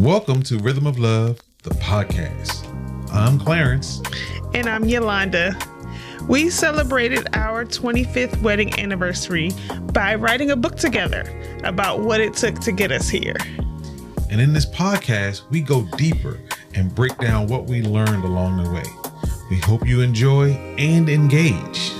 Welcome to Rhythm of Love, the podcast. I'm Clarence. And I'm Yalonda. We celebrated our 25th wedding anniversary by writing a book together about what it took to get us here. And in this podcast, we go deeper and break down what we learned along the way. We hope you enjoy and engage.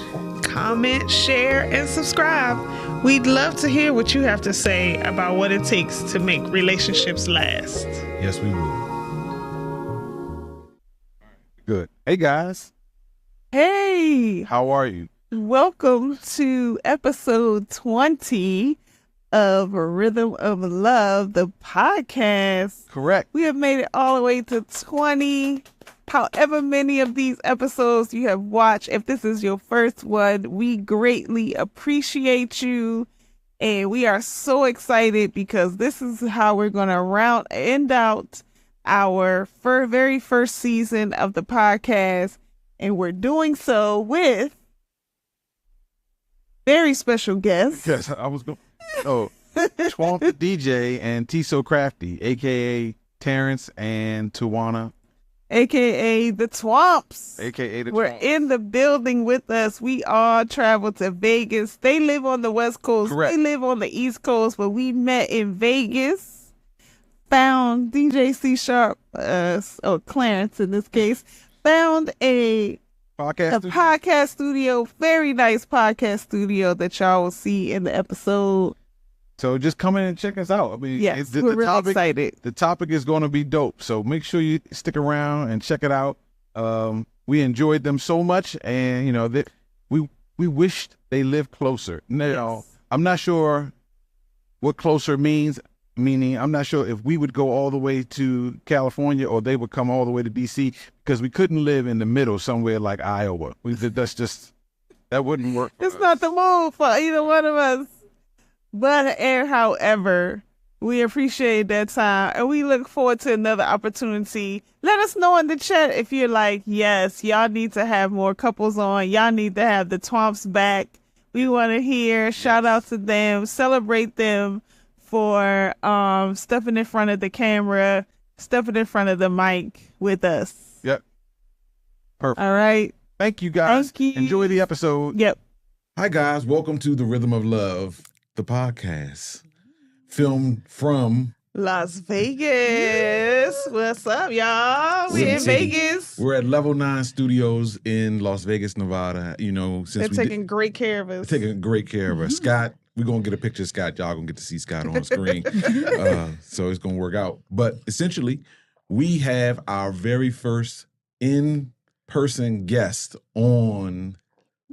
Comment, share, and subscribe. We'd love to hear what you have to say about what it takes to make relationships last. Yes, we will. Good. Hey, guys. Hey, How are you? welcome to episode 20 of Rhythm of Love, the podcast. Correct. We have made it all the way to 20. However many of these episodes you have watched, if this is your first one, we greatly appreciate you. And we are so excited because this is how we're going to end out our very first season of the podcast. And we're doing so with very special guests. Yes, I was going. Oh, Twomp Tha DJ and T So Crafty, aka Terrence and Tawana, AKA the Twomps. aka the We're Twomp. in the building with us. We all traveled to Vegas. They live on the West Coast. Correct. We live on the East Coast, but we met in Vegas. Found DJ C Sharp, or Clarence in this case, found a podcast. podcast studio, very nice podcast studio that y'all will see in the episode. So just come in and check us out. I mean, Yes, the we're really topic. excited. The topic is going to be dope. So make sure you stick around and check it out. We enjoyed them so much, and you know that we wished they lived closer. Now, Yes. I'm not sure what closer means. Meaning, I'm not sure if we would go all the way to California or they would come all the way to DC, because we couldn't live in the middle somewhere like Iowa. That wouldn't work. for It's us. not the move for either one of us. But however, we appreciate that time and we look forward to another opportunity. Let us know in the chat if you're like, yes, y'all need to have more couples on. Y'all need to have the Twomps back. We want to hear shout out to them, celebrate them for stepping in front of the camera, stepping in front of the mic with us. Yep. Perfect. All right. Thank you, guys. Thank you. Enjoy the episode. Yep. Hi, guys. Welcome to the Rhythm of Love, the podcast. Filmed from... Las Vegas. What's up, y'all? We in Vegas. We're at Level 9 Studios in Las Vegas, Nevada. You know, They're since taking great care of us. taking great care of us. Scott, we're going to get a picture of Scott. Y'all going to get to see Scott on screen. So it's going to work out. But essentially, we have our very first in-person guest on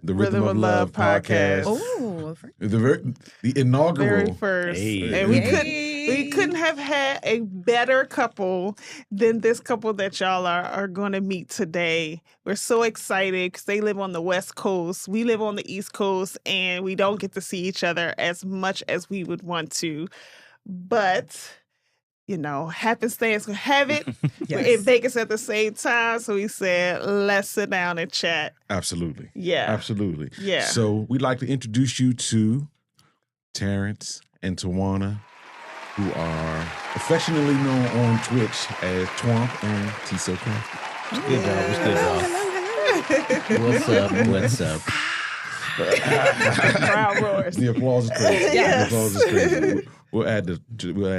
the Rhythm of Love podcast. Oh, The inaugural. very first. Hey. And we couldn't have had a better couple than this couple that y'all are going to meet today. We're so excited because they live on the West Coast. We live on the East Coast, and we don't get to see each other as much as we would want to. But, you know, happenstance will have it. We're in Vegas at the same time, so we said, let's sit down and chat. Absolutely. Yeah. Absolutely. Yeah. So we'd like to introduce you to Terrence and Tawana, who are affectionately known on Twitch as Twomp and T So Crafty. Good job. What's good, y'all? What's up? Crowd roars. The applause is crazy. Yes. The applause is crazy. We'll add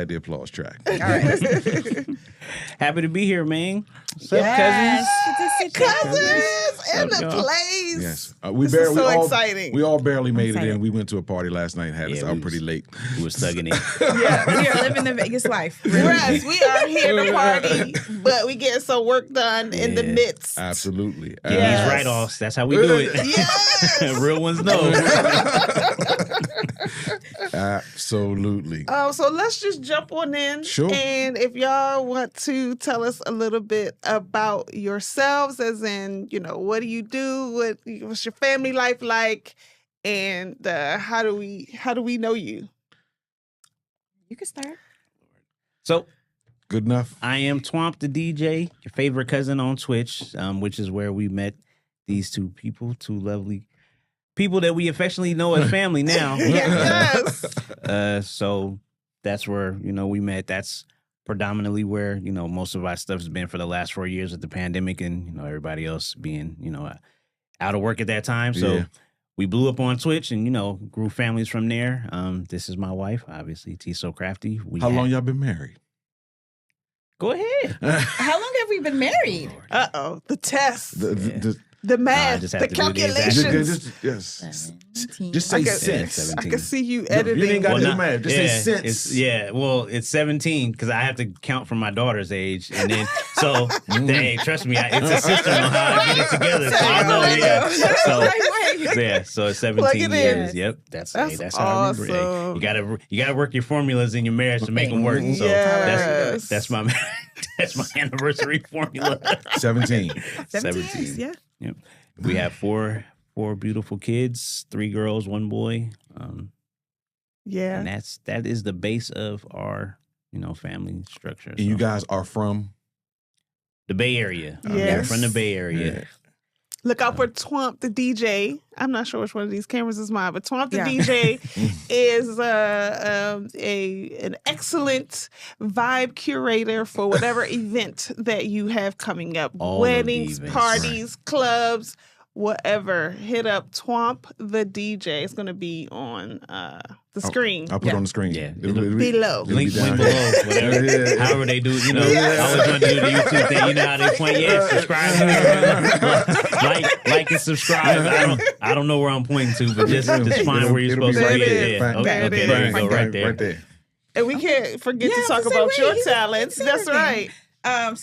the applause track. All right. Happy to be here, man. What's up, Cousins in the y'all? place. Yes. This is so exciting. We all barely made it in. We went to a party last night and had us Yeah, out we pretty was- late. We were stuck in it. Yeah. We are living the Vegas life. Yes, we are here to party, but we getting some work done in the Yeah. midst. Absolutely. Yeah, Yes. these write-offs. That's how we do it. Yes. Real ones know. Absolutely. So let's just jump on in. Sure. And if y'all want to tell us a little bit about yourselves, as in, you know, what do you do? What's your family life like? And how do we know you? You can start. So Good enough. I am Twomp Tha DJ, your favorite cousin on Twitch, which is where we met these two people, two lovely people that we affectionately know as family now. Yes. So that's where, we met. That's predominantly where, you know, most of our stuff has been for the last 4 years with the pandemic and, you know, everybody else being, you know, out of work at that time. So we blew up on Twitch and, you know, grew families from there. This is my wife, obviously, T So Crafty. How long y'all been married? Go ahead. How long have we been married? The test. The I math, just the have to do the exact- calculations. Just say cents. I can see you You editing. ain't got to Well, do math. Just say cents. It's 17 because I have to count from my daughter's age, and then hey, trust me, it's a system on how I get it together. So I know, so it's 17 years. Yep, that's how I remember. Hey, you gotta work your formulas in your marriage to make them work. So that's my anniversary formula. 17. 17, yeah. Yep. We have four beautiful kids, 3 girls, 1 boy. And that is the base of our, you know, family structure. And you guys are from the Bay Area. Yes. We're from the Bay Area. Yeah. Look out for Twomp Tha DJ. I'm not sure which one of these cameras is mine, but Twomp Tha DJ is an excellent vibe curator for whatever event that you have coming up. All Weddings, of the events. parties, clubs, whatever. Hit up Twomp Tha DJ. It's going to be on the screen. I'll put it on the screen. Yeah. Below. Link below, whatever. However they do, you know. I always want to do the YouTube thing. You know how they point, subscribe. like and subscribe. I don't know where I'm pointing to, but just find where you're supposed to be. Okay, there you go, right there. And we can't forget to talk about your talents. That's right. I'm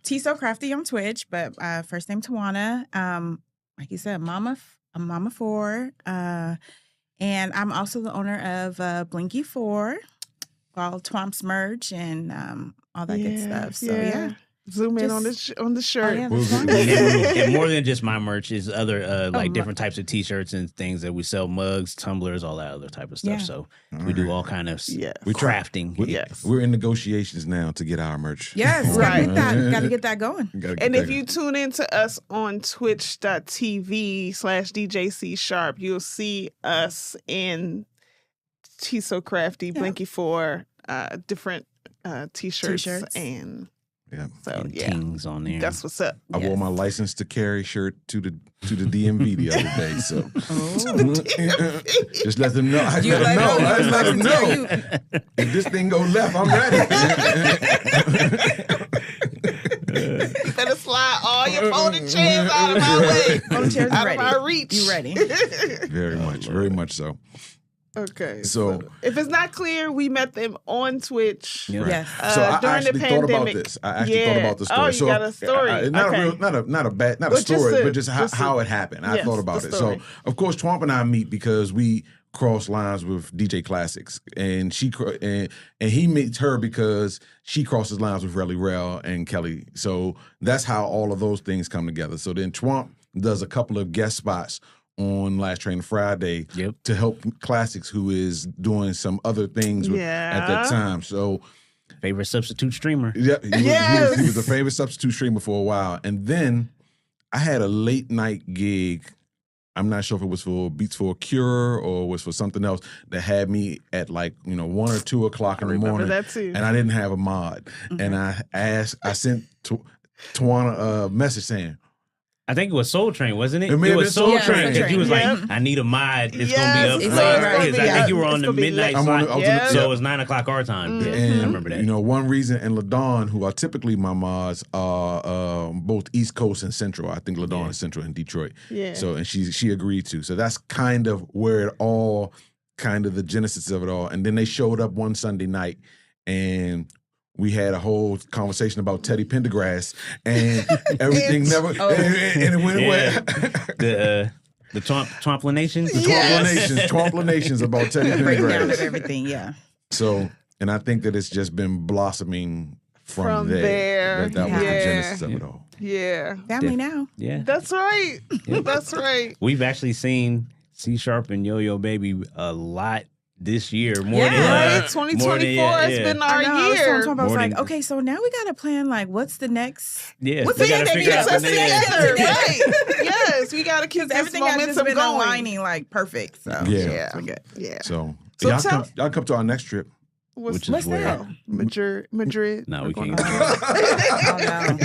T So Crafty on Twitch, but first name Tawana. Like you said, I'm Mama 4. And I'm also the owner of Blinky 4, called Twomp's Merch and all that good stuff. So Zoom in on the shirt. Oh, yeah, that's fine. And more than just my merch is other different types of T-shirts and things that we sell, mugs, tumblers, all that other type of stuff. Yeah. So we do all kind of We crafting. We're in negotiations now to get our merch. Yes, gotta get that going. And if you tune into us on twitch.tv/DJC Sharp, you'll see us in T So Crafty, Blinky 4, different t-shirts and things on there. That's what's up. I wore my license to carry shirt to the DMV the other day, so just let them know. I just let them know. If this thing go left, I'm ready. You better slide all your folding chairs out of my way. Folding chairs out ready. of my reach. You ready? Very much so. Okay. So if it's not clear, we met them on Twitch. Right. Yes. So I during actually the thought about pandemic. this. I actually thought about the story. Oh, you got a story. Not Okay. a story, but just how it happened. I thought about it. story. So of course, Twomp and I meet because we cross lines with DJ Classics, and he meets her because she crosses lines with Relly Rel and Kelly. So that's how all of those things come together. So then Twomp does a couple of guest spots on Last Train Friday to help Classics, who is doing some other things at that time. So favorite substitute streamer. Yeah, he was a favorite substitute streamer for a while. And then I had a late night gig. I'm not sure if it was for Beats for a Cure or was for something else that had me at 1 or 2 o'clock in the morning. That too. And I didn't have a mod. And I sent Tawana a message saying, I think it was Soul Train, wasn't it? It may have been Soul Train. Because you was like, I need a mod. It's going to be up late. Because I think you were on the midnight slot. So it was 9 o'clock our time. And, I remember that. One reason, and LaDawn, who are typically my mods, are both East Coast and Central. I think LaDawn is Central in Detroit. Yeah. So, and she agreed to. So that's kind of where it all, kind of the genesis of it all. And then they showed up one Sunday night, and we had a whole conversation about Teddy Pendergrass, and everything and it went away. The Twomplanations? The Twomplanations about Teddy Breakdown of Pendergrass. everything, yeah. So, and I think that it's just been blossoming from there. That was the genesis of it all. Yeah. Family now. Yeah. That's right. That's right. We've actually seen C Sharp and Yo Yo Baby a lot this year. More than 2024 has been our year. I was like, okay, so now we got to plan, what's the next? Yeah. What's we the got to figure out together, right? Yes, we got to keep this everything has just momentum been going. aligning perfect. So Yeah. we're good. Yeah. So So y'all come to our next trip. Which is what's where? that? Madrid. No, we We're can't. going- Oh no.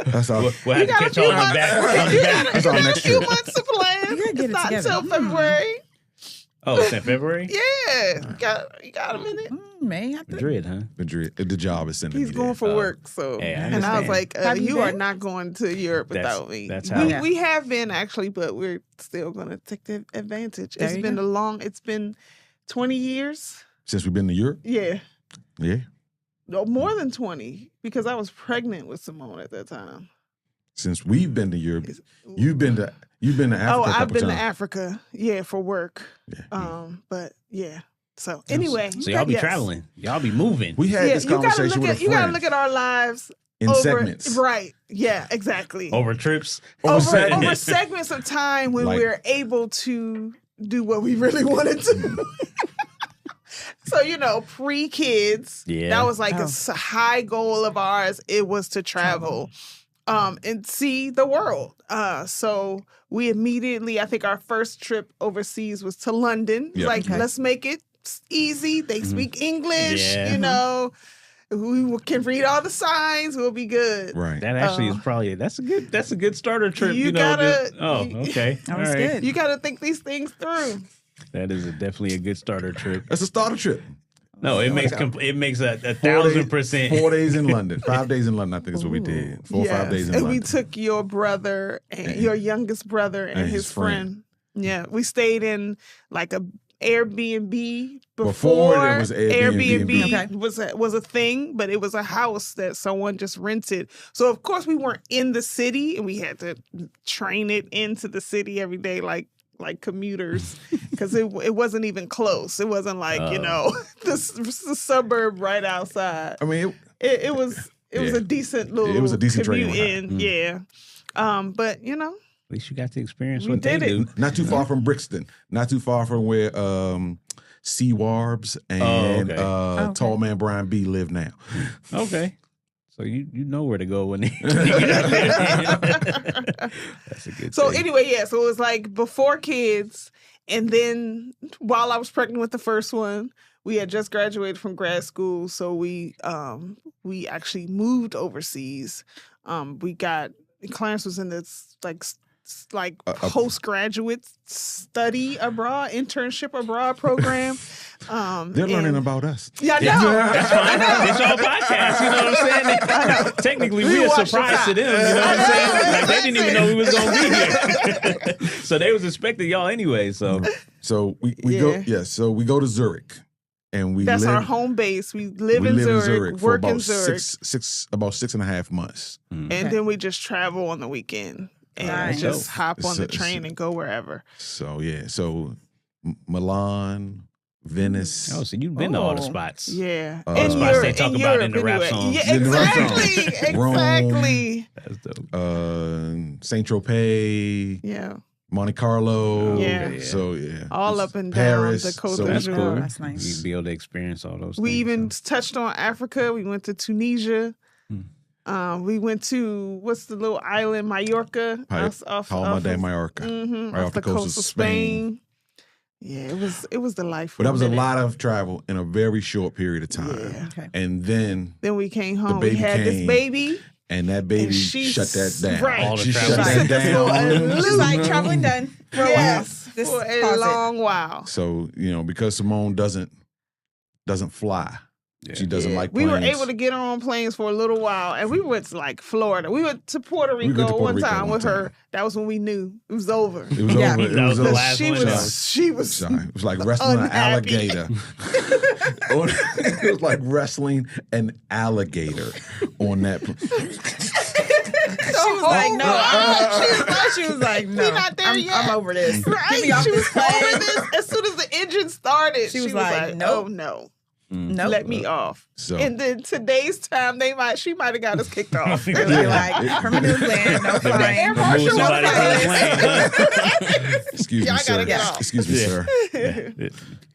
That's all. We'll have to catch y'all on back. That's our next a few trip. months to plan. You gotta get It's it not together. until February. Oh, it's in February? Yeah, you got a minute. May have to. Madrid, huh? Madrid. The job is sending He's me going there. for work, so Hey, I and I was understand. like, Have you "You are been? not going to Europe That's- without me." that's how- we have been actually, but we're still going to take the advantage. There It's you been go. it's been 20 years. Since we've been to Europe? Yeah, Yeah. no, more than 20 because I was pregnant with Simone at that time. Since we've been to Europe, It's- you've been to Africa. Oh, a couple I've been times. to Africa, yeah, for work. Yeah. But yeah. So anyway, So y'all be yes. traveling. Y'all be moving. We had this you gotta conversation look with at a you gotta friend look at our lives in over, segments. right? Yeah, exactly. Over trips. over segments. segments of time when Like- we're able to do what we really wanted to. So, pre-kids, Yeah. that was like Oh. a high goal of ours. It was to travel and see the world. So we immediately, I think our first trip overseas was to London. Yep. Like, Okay. let's make it easy. They speak English, Yeah. We can read all the signs. We'll be good. Right. That actually is probably that's a good starter trip. You You know. gotta- Okay. That All was right. good. You got to think these things through. That is definitely a good starter trip. That's a starter trip. No, it makes it makes a 1,000%. 4 days in London. 5 days in London, I think is what we did. 4 or 5 days in and London. we took your brother and your youngest brother and his friend. Yeah, we stayed in like a Airbnb Before there was Airbnb. Okay. was a thing, but it was a house that someone just rented. So of course we weren't in the city, and we had to train it into the city every day, like commuters, because it wasn't even close. It wasn't like the suburb right outside. I mean, It was a decent little It was a decent commute training in, yeah. But At least you got to experience We what they did it. do. not too far from Brixton. Not too far from where C. Warbs and okay. Okay. Tall Man Brian B. live now. Okay. So you know where to go when you get out there. That's a good so thing. anyway, yeah. So it was like before kids, and then while I was pregnant with the first one, we had just graduated from grad school, so we actually moved overseas. Clarence was in this postgraduate study abroad, internship abroad program. They're learning about us. Yeah, I know. That's fine. It's our podcast. You know what I'm saying? Technically, We we're a watch surprise the to them. You know what I'm saying? I know. Like, they didn't even know we was gonna be here. So they was expecting y'all anyway. So So we Yeah. go. Yes. So we go to Zurich, and we That's live. our home base. We live we in live Zurich, for work about in Zurich, about 6.5 months. and Okay. then we just travel on the weekend and Nice. just hop on the It's- train and go wherever. So yeah. So Milan, Venice. oh, so you've been to all the Oh. spots. Yeah, I was in about to Europe, say, talk in about it Europe in the rap anyway. songs. Yeah, In the rap songs. exactly, Rome. exactly. That's dope. Saint Tropez, Yeah, Monte Carlo. Yeah. yeah. So yeah. all up and Paris. down the Côte So d'Azur. That's cool. That's nice. You be able to experience all those We things. even so. touched on Africa. We went to Tunisia. We went to what's the little island, Mallorca, Palma de Mallorca. Right off the coast of Spain. Yeah, it was delightful. But that was a minute. lot of travel in a very short period of time. Yeah. Okay. And then Then we came home. baby We had this came. baby. and that baby And she's- shut that down. right. All the She travel. shut She that took us for a down. She's like traveling done for a while. Yes, Just for a pause it. long while. So, because Simone doesn't fly. She doesn't like We planes. were able to get on planes for a little while, and we went to like Florida. We went to Puerto went Rico to Puerto one Rico time one with her. time. That was when we knew it was over. It was Yeah. over. It That was the over. last she one. was Sorry. It was like wrestling an Unhappy. alligator. It was like wrestling an alligator on that. She was like, no. She was like, no. We not there yet. I'm over this. Right? Get me off She was this plane. over this as soon as the engine started. She was like, nope. "Oh no, Nope. let me off." So- and then today's time, she might have got us kicked off. They'd be like, permanent plan, no They're flying. Air Move Marshal somebody was to the like- plane, huh? Excuse Y'all me, gotta sir. get off. Excuse me, Yeah. sir.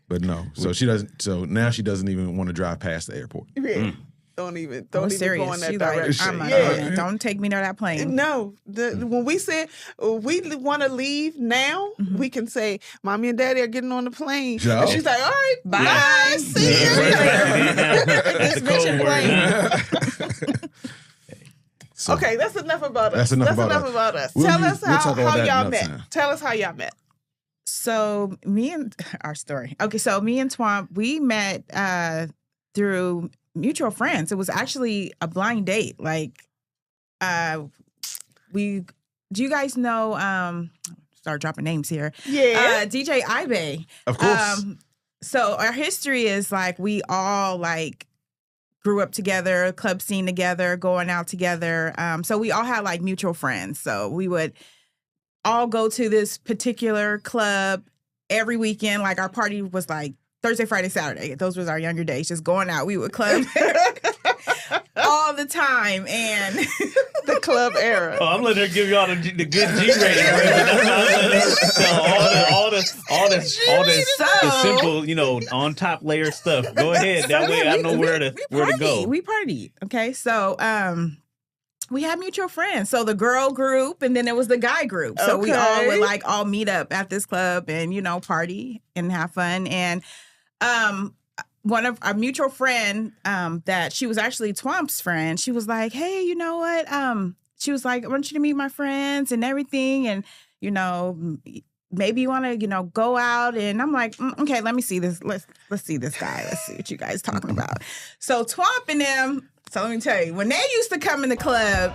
But no. So she doesn't. So now she doesn't even want to drive past the airport. Yeah. Don't even Oh, go serious. in that She like, direction. I'm like, Yeah. don't take me to that plane. No, when we said we want to leave now, we can say, "Mommy and Daddy are getting on the plane," Yeah. and she's like, "All right, bye, Yeah. see you." That's the code word. So, Okay, that's enough about us. That's enough about us. We'll Tell us talk about how that y'all another met. time. Tell us how y'all met. So our story. Okay, so me and Twomp, we met through mutual friends. It was actually a blind date. Like, do you guys know? Start dropping names here. Yeah. DJ Ibe. Of course. So our history is like we all like grew up together, club scene together, going out together. So we all had like mutual friends. So we would all go to this particular club every weekend. Like our party was like Thursday, Friday, Saturday. Those was our younger days, just going out. We would club all the time. And The club era. Oh, I'm letting her give y'all the good G rating. The simple, on top layer stuff. Go ahead. That way I know where to go. We partied. Okay. So we had mutual friends. So the girl group and then there was the guy group. So we all would like all meet up at this club and, party and have fun. And one of our mutual friend, that she was actually Twomp's friend, she was like, hey, you know what? She was like, I want you to meet my friends and everything. And, maybe you want to, go out. And I'm like, okay, let me see this. Let's see this guy. Let's see what you guys talking about. So Twomp and them, so let me tell you, when they used to come in the club,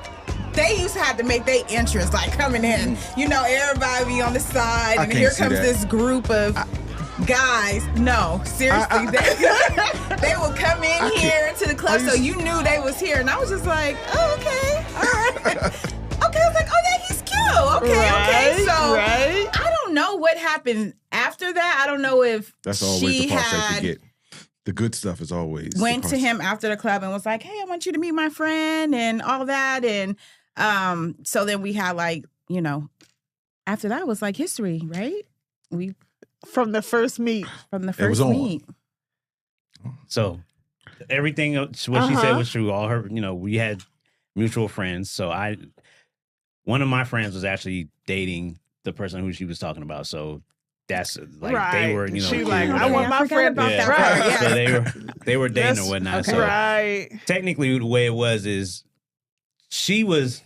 they used to have to make their entrance, like coming in. Everybody be on the side. And here comes this group of guys. No, seriously. They would come in here to the club, so you knew they was here. And I was just like, oh, okay, all right. Okay, I was like, oh, yeah, he's cute. Okay. So I don't know what happened after that. I don't know if That's always the part they forget. The good stuff is always went to him after the club and was like, hey, I want you to meet my friend and all that. And so then we had like, after that was like history, right? From the first meet. So everything what she said was true. All her, we had mutual friends. So one of my friends was actually dating the person who she was talking about. So that's like they were, She cool, like, I whatever. want my friend about that. that. Right. So they were dating or whatnot. Okay. So Right. technically the way it was is she was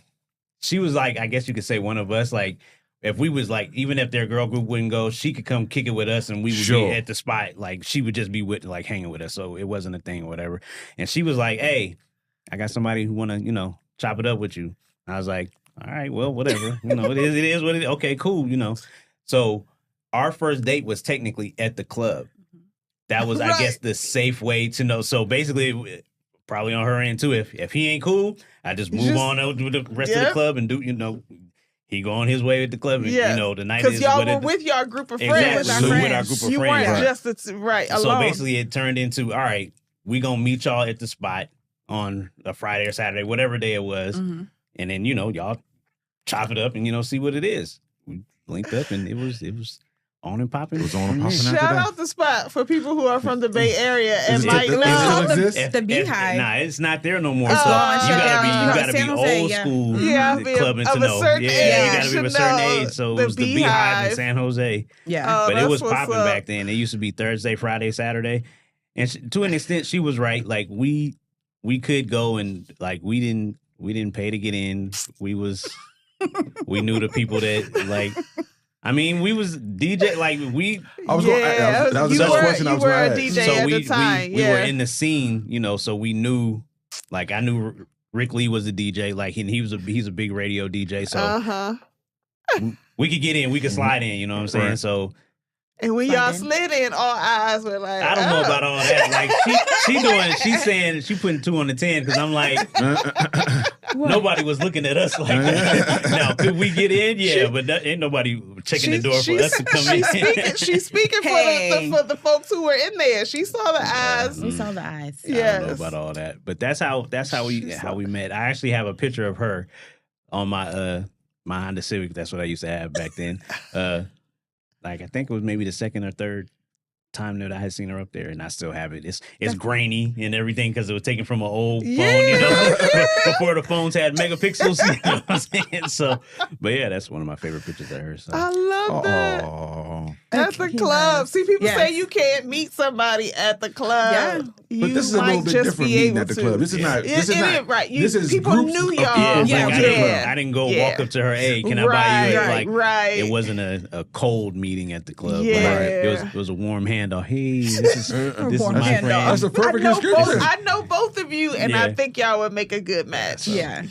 like, I guess you could say one of us. Like if we was like, even if their girl group wouldn't go, she could come kick it with us and we would be at the spot. Like she would just be with like hanging with us. So it wasn't a thing or whatever. And she was like, hey, I got somebody who want to, chop it up with you. I was like, all right, well, whatever. It is what it is. Okay, cool, So our first date was technically at the club. That was, I guess, the safe way to know. So basically, probably on her end too. If he ain't cool, I just move on out to the rest of the club and do, he go on his way at the club. And, the night is because y'all were with your group of friends. Exactly. With our group of you friends. weren't just alone. So basically, it turned into, all right, we gonna meet y'all at the spot on a Friday or Saturday, whatever day it was, and then y'all chop it up and see what it is. We linked up and it was on and popping. It was on and popping. Shout out the spot for people who are from the Bay Area and might know. The Beehive. Nah, it's not there no more. Oh, so you gotta San be Jose, old school clubbing to of a know. certain You age gotta be of a certain age. So it was the Beehive in San Jose. Yeah, but it was popping back then. It used to be Thursday, Friday, Saturday, and to an extent, she was right. Like we could go and like we didn't pay to get in. We knew the people that like. I mean, we was DJ like we. I was going. That was the question I was going to ask. DJ at the time. We were in the scene, so we knew. Like I knew Rick Lee was a DJ. Like he's a big radio DJ. So we could get in. We could slide in. You know what I'm saying? Right. So. And when y'all slid in, all eyes were like, I don't know about all that. Like she's saying she putting 2 on the 10 because I'm like, nobody was looking at us like that. Now, could we get in? Yeah, but ain't nobody checking the door for us to come in. She's speaking for the folks who were in there. She saw the eyes. We saw the eyes. Yes. I don't know about all that, but that's how we met. I actually have a picture of her on my Honda Civic. That's what I used to have back then. Like I think it was maybe the second or third time that I had seen her up there, and I still have it. It's grainy and everything because it was taken from an old phone, you know, before the phones had megapixels. You know what I'm saying? So, but yeah, that's one of my favorite pictures of her. So. I love that. At the club. See, people say you can't meet somebody at the club. Yeah. But this is a little bit different meeting at the club. This is not. This is not right. This is people groups knew of y'all. people. I didn't go walk up to her. Hey, can I buy you? Like, it wasn't a cold meeting at the club. Yeah. It was a warm handoff. Hey, this is my friend. That's a perfect description. I know both of you, and I think y'all would make a good match. Yeah.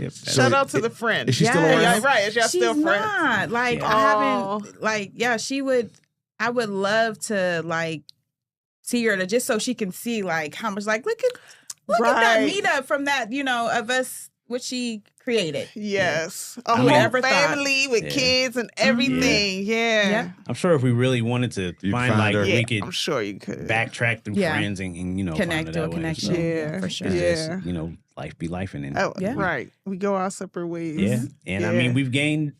Shout out to the friend. Is she still around? Right. Is y'all still friends? Not. Like, I haven't, like, she would, I would love to, like, see her to just so she can see, like, how much, like, look at that meetup from that, you know, of us, what she created. Yes. A whole family with kids and everything. Yeah. I'm sure if we really wanted to find like we could, I'm sure you could backtrack through friends and you know connect to a connection. So, for sure. Just, you know, life be lifing and right. We go our separate ways. Yeah. And I mean we've gained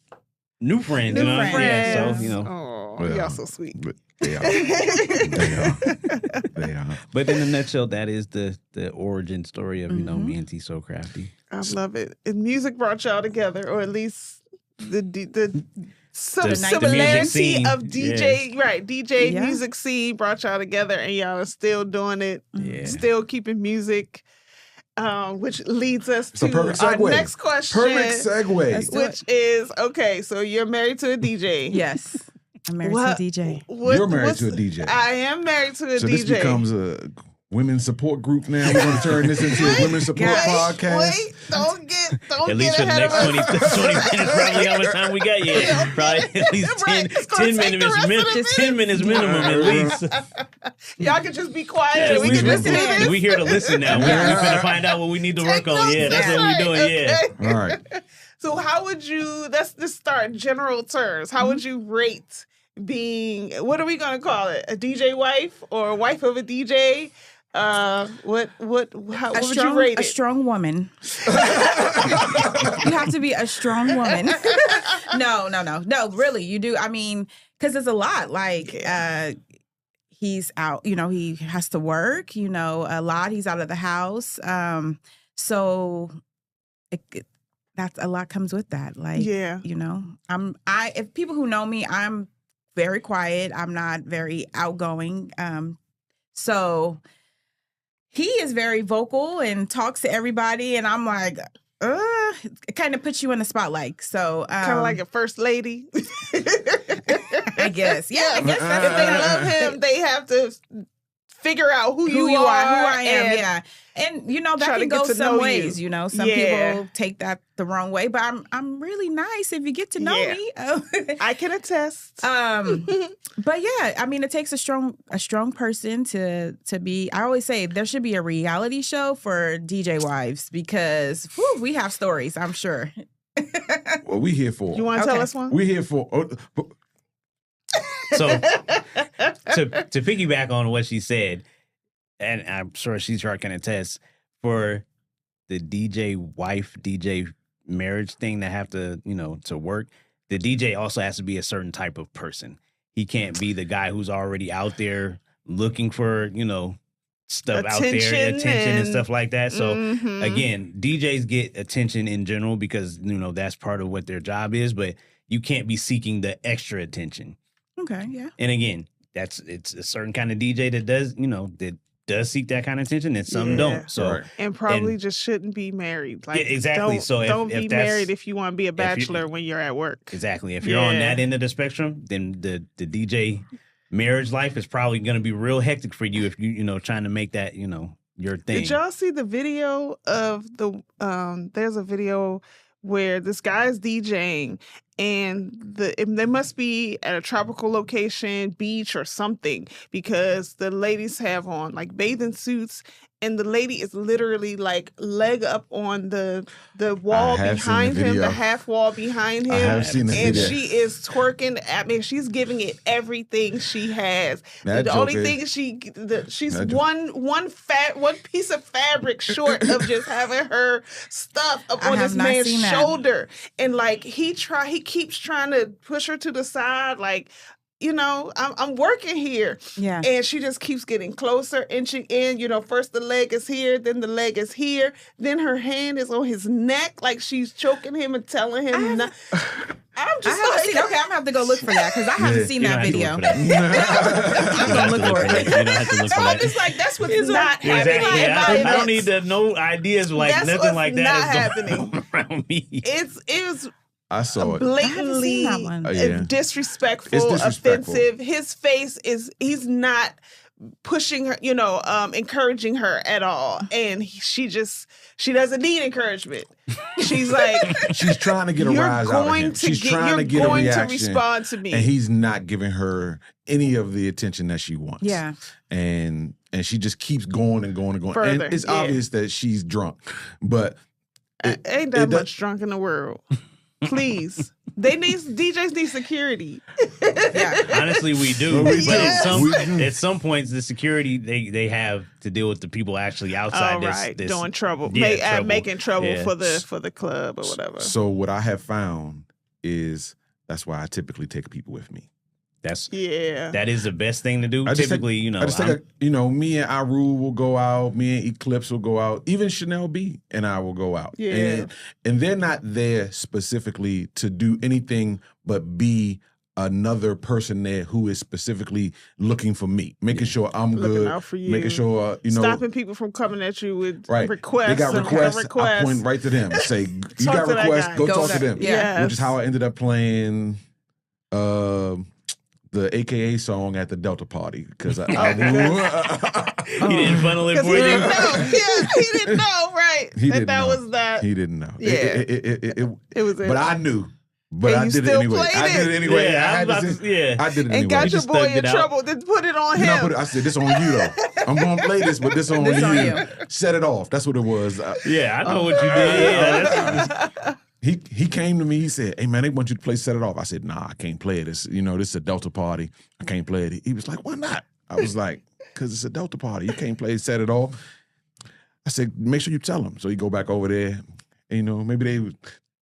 new friends, you know. Yeah, so you know. Y'all so sweet. But they are. They are. But in a nutshell, that is the origin story of, you know, me and T So Crafty. I love it. And music brought y'all together, or at least the similarity of DJ, right? DJ music scene brought y'all together, and y'all are still doing it, still keeping music. Which leads us to our next question. Perfect segue. Which is, okay, so you're married to a DJ. Yes. I'm married to a DJ. You're married to a DJ. I am married to a DJ. So this becomes a women's support group now. We're going to turn this into a women's support podcast. Wait, don't get at least for the next 20 minutes, probably how much time we got yet. Probably at least 10 minutes minimum at least. Y'all can just be quiet and we can listen to this. We here to listen now. We're going to find out what we need to work on. Yeah, that's what we're doing. Yeah. All right. So how would you, let's just start general terms. How would you rate being, what are we going to call it? A DJ wife or a wife of a DJ? What would you rate it? A strong woman. You have to be a strong woman. No, really, you do. I mean, because there's a lot. Like, he's out, you know, he has to work, you know, a lot. He's out of the house. So that's a lot comes with that. Like, you know, if people who know me, I'm very quiet. I'm not very outgoing. So he is very vocal and talks to everybody, and I'm like, it kind of puts you in the spotlight. So kind of like a first lady. I guess. Yeah, I guess that's if they love him, they have to figure out who you are, who I am. Yeah. And you know, that can go some ways, you know. Some people take that the wrong way, but I'm really nice if you get to know me. I can attest. But yeah, I mean, it takes a strong person to be. I always say there should be a reality show for DJ wives because we have stories, I'm sure. Well, we here for. You want to tell us one? We here for. So to piggyback on what she said, and I'm sure she's can attest, for the DJ wife, DJ marriage thing that have to, you know, to work, the DJ also has to be a certain type of person. He can't be the guy who's already out there looking for, you know, stuff out there, attention and stuff like that. So again, DJs get attention in general because, you know, that's part of what their job is, but you can't be seeking the extra attention. Okay, yeah. And again, it's a certain kind of DJ that does, you know, that does seek that kind of attention, and some don't. So and probably just shouldn't be married. Like exactly. Don't be married if you want to be a bachelor when you're at work. Exactly. If you're on that end of the spectrum, then the DJ marriage life is probably going to be real hectic for you if you know trying to make that, you know, your thing. Did y'all see the video of the? There's a video where this guy's DJing and they must be at a tropical location, beach or something, because the ladies have on like bathing suits and the lady is literally like leg up on the wall behind him, the half wall behind him. I have seen the video. And she is twerking. I mean, she's giving it everything she has. The only thing she's one piece of fabric short of just having her stuff up on this man's shoulder. And like he keeps trying to push her to the side, like, I'm working here. Yeah. And she just keeps getting closer, inching in. First the leg is here, then the leg is here, then her hand is on his neck, like she's choking him and telling him not. I'm just okay, I'm gonna have to go look for that because I haven't seen that video. I'm gonna look for it. You don't have to look for that. I'm just like, that's what's not happening. Exactly. I don't need no ideas like that's nothing like that not is going on around me. It was I saw it. blatantly disrespectful, offensive. His face he's not pushing her, encouraging her at all. And she doesn't need encouragement. She's like, she's trying to get a rise out of him. She's trying to get a reaction. To respond to me. And he's not giving her any of the attention that she wants. Yeah. And she just keeps going and going and going. Further, and it's obvious that she's drunk. But ain't that much drunk in the world. Please. DJs need security. Yeah. Honestly, we do. But at some points, the security they have to deal with the people actually outside this doing trouble, making trouble for the club or whatever. So what I have found is that's why I typically take people with me. That is the best thing to do. Typically, me and Aru will go out, me and Eclipse will go out, even Chanel B and I will go out. Yeah. And they're not there specifically to do anything but be another person there who is specifically looking for me, making sure I'm looking good, out for you. making sure, stopping people from coming at you with requests. They got requests. I point right to them and say, you got requests, go talk to them. Yes. Which is how I ended up playing the AKA song at the Delta party because he didn't funnel it for you. He didn't know, right? He didn't know. Was that. He didn't know. Yeah, it was. But I knew. But I did it anyway. I did it anyway. Yeah, I did it anyway. And got your boy in trouble. Then put it on him. I said, this on you though. I'm gonna play this, but this on you. Set it off. That's what it was. I know what you did. He came to me. He said, "Hey man, they want you to play Set It Off." I said, "Nah, I can't play it. This is a Delta party. I can't play it." He was like, "Why not?" I was like, "Cause it's a Delta party. You can't play Set It Off." I said, "Make sure you tell them." So he go back over there. And, maybe they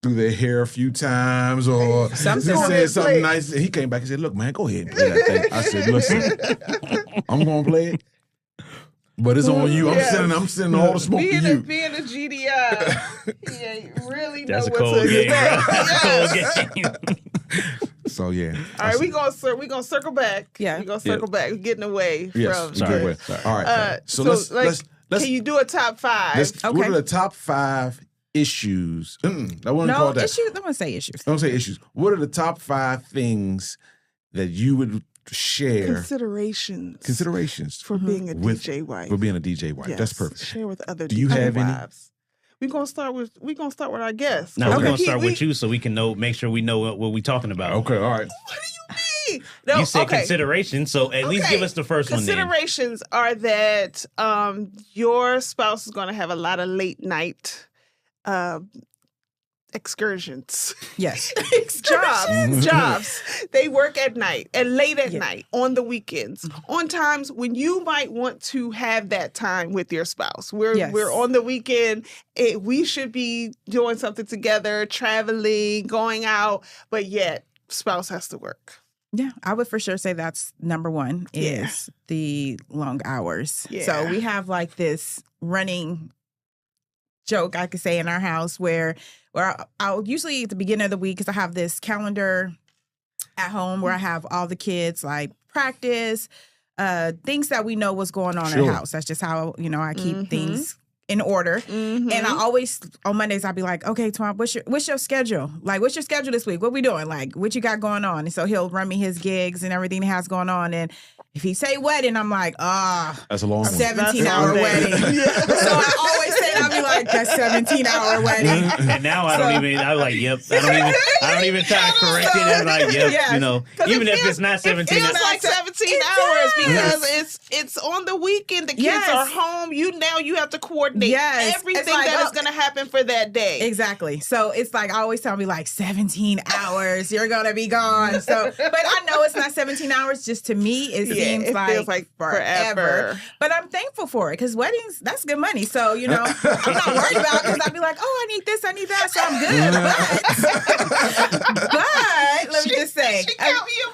threw their hair a few times or said something nice. And he came back and said, "Look, man, go ahead and play that thing." I said, "Listen, I'm gonna play it. But it's on you. I'm sending all the smoke to you." Being a GDI, you really That's know a cold game. Yes. So yeah. All right, we gonna circle back. Yeah, we gonna circle back. We're getting away from. Sorry. All right. So let's. Can you do a top 5? What are the top 5 issues? I wouldn't call that issues. I want to say issues. Don't say issues. What are the top 5 things that you would share? Considerations for being a DJ wife. For being a DJ wife. Yes. That's perfect. Share with other Do you DJ have wives. We're gonna start with our guests. No, we're gonna start with you so we can make sure we know what we're talking about. Okay, all right. What do you mean? No, you said consideration, so at least give us the first one. Considerations are that your spouse is gonna have a lot of late night excursions. Yes. Jobs. They work at night and late at night, on the weekends, on times when you might want to have that time with your spouse. We're on the weekend. We should be doing something together, traveling, going out, but yet spouse has to work. Yeah, I would for sure say that's number one is the long hours. Yeah. So we have like this running joke, I could say, in our house where I'll usually at the beginning of the week, because I have this calendar at home where I have all the kids like practice, things that we know what's going on in the house. That's just how, I keep things in order. Mm-hmm. And I always, on Mondays, I'll be like, okay, Twomp, what's your schedule? Like, what's your schedule this week? What we doing? Like, what you got going on? And so he'll run me his gigs and everything he has going on. And if he say wedding, I'm like, that's a long 17-hour wedding. So I always say, I'll be like, that's 17-hour wedding. And now I'm like, yep. I don't even try to correct it. I'm like, yep, even if it's not 17 hours. It feels like 17 hours because it's on the weekend. The kids are home. You have to coordinate everything that is going to happen for that day. Exactly. So it's like, I always tell me like 17 hours, you're going to be gone. So, but I know it's not 17 hours. Just to me, it seems like forever. But I'm thankful for it because weddings, that's good money. So, I'm not worried about because I'd be like, oh, I need this, I need that, so I'm good. But let me just say, She count me a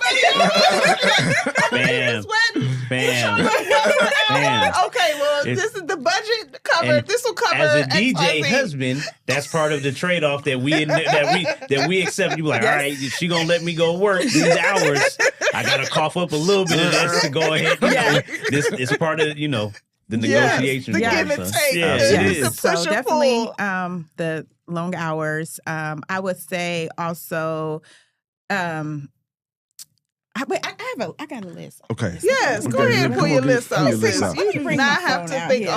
Bam. Okay, well, this is the budget covered. This will cover as a DJ XYZ. husband. That's part of the trade off that we accept. You be like, all right, she gonna let me go work these hours. I gotta cough up a little bit of this to go ahead. This is part of the negotiation. The process. give and take. Yeah, Yes. it is. The push So and definitely pull. the long hours. I would say also. I got a list. Okay. Yes, go ahead and pull your list out. list out. You do Bring not my have phone to out think here.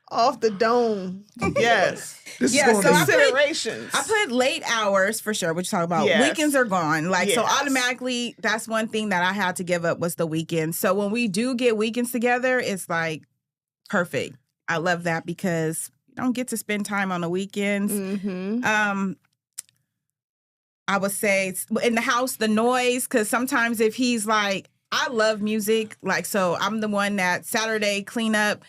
off the dome. Yes. This Yeah, is so going I to Considerations. I put late hours for sure, which you talk about. Yes. Weekends are gone. So Yes. automatically, that's one thing that I had to give up was the weekends. So when we do get weekends together, it's like perfect. I love that because you don't get to spend time on the weekends. Mm-hmm. I would say in the house, the noise, because sometimes if he's like, I love music, so I'm the one that Saturday cleanup,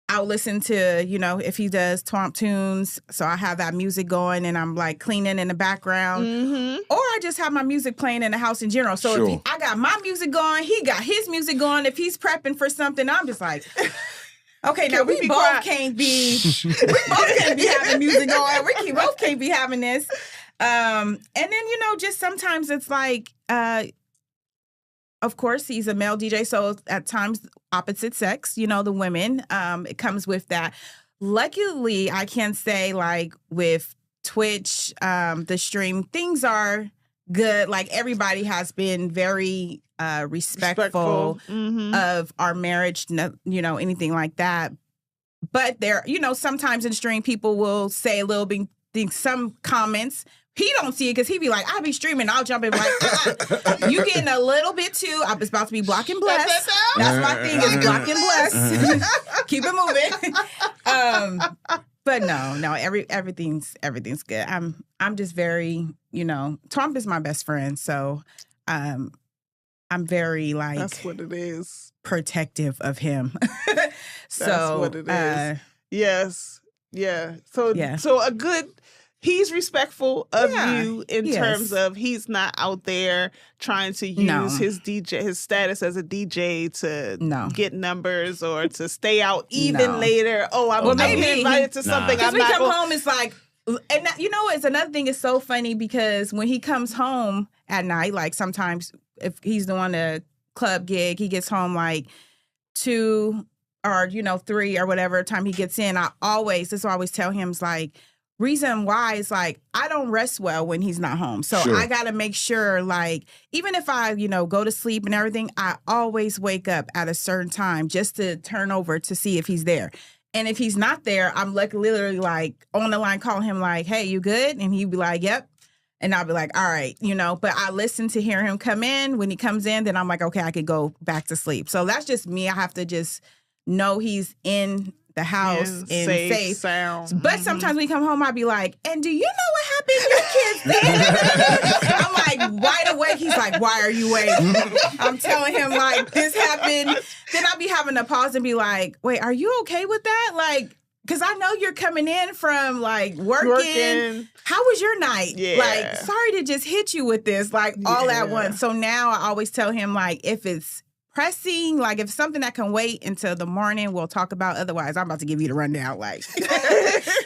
I'll listen to, if he does Twomp tunes, so I have that music going and I'm like cleaning in the background. Mm-hmm. Or I just have my music playing in the house in general. So Sure. if I got my music going, he got his music going. If he's prepping for something, I'm just like, okay, now we we be both quiet? can't be having music going. We both can't be having this. And then, just sometimes it's like, of course, he's a male DJ. So at times, opposite sex, the women, it comes with that. Luckily, I can say with Twitch, the stream, things are good. Everybody has been very respectful Mm-hmm. of our marriage, anything like that. But there, sometimes in stream, people will say a little bit, some comments. He don't see it because he be like, I'll be streaming. I'll jump in like, you getting a little bit too. I was about to be block and bless. That's my thing is block and bless. Keep it moving. But no, everything's good. I'm just very, Twomp is my best friend. So I'm very That's what it is. protective of him. So That's what it is. Yes. Yeah. So Yeah. so a good he's respectful of Yeah. you in Yes. terms of he's not out there trying to use No. his status as a DJ to No. get numbers or to stay out even No. later. Oh, I'm Well, gonna maybe get he- invited to Nah. something. Because I'm we not come gonna, home, it's like, and it's another thing. It's so funny because when he comes home at night, sometimes if he's doing a club gig, he gets home 2 or 3 or whatever time he gets in. I always tell him is reason why is I don't rest well when he's not home. So Sure. I got to make sure even if I, go to sleep and everything, I always wake up at a certain time just to turn over to see if he's there. And if he's not there, I'm literally on the line calling him hey, you good? And he'd be like, yep. And I'll be like, all right, but I listen to hear him come in. When he comes in, then I'm like, okay, I could go back to sleep. So that's just me. I have to just know he's in the house and safe. sound. But sometimes when he come home, I'd be like, and do you know what happened? Your kids did. I'm wide awake. He's like, why are you waiting? I'm telling him this happened. Then I'll be having to pause and be like, wait, are you okay with that? Because I know you're coming in from working. How was your night? Yeah. Sorry to just hit you with this, all Yeah. at once. So now I always tell him if it's pressing, if it's something that can wait until the morning, we'll talk about. Otherwise, I'm about to give you the rundown.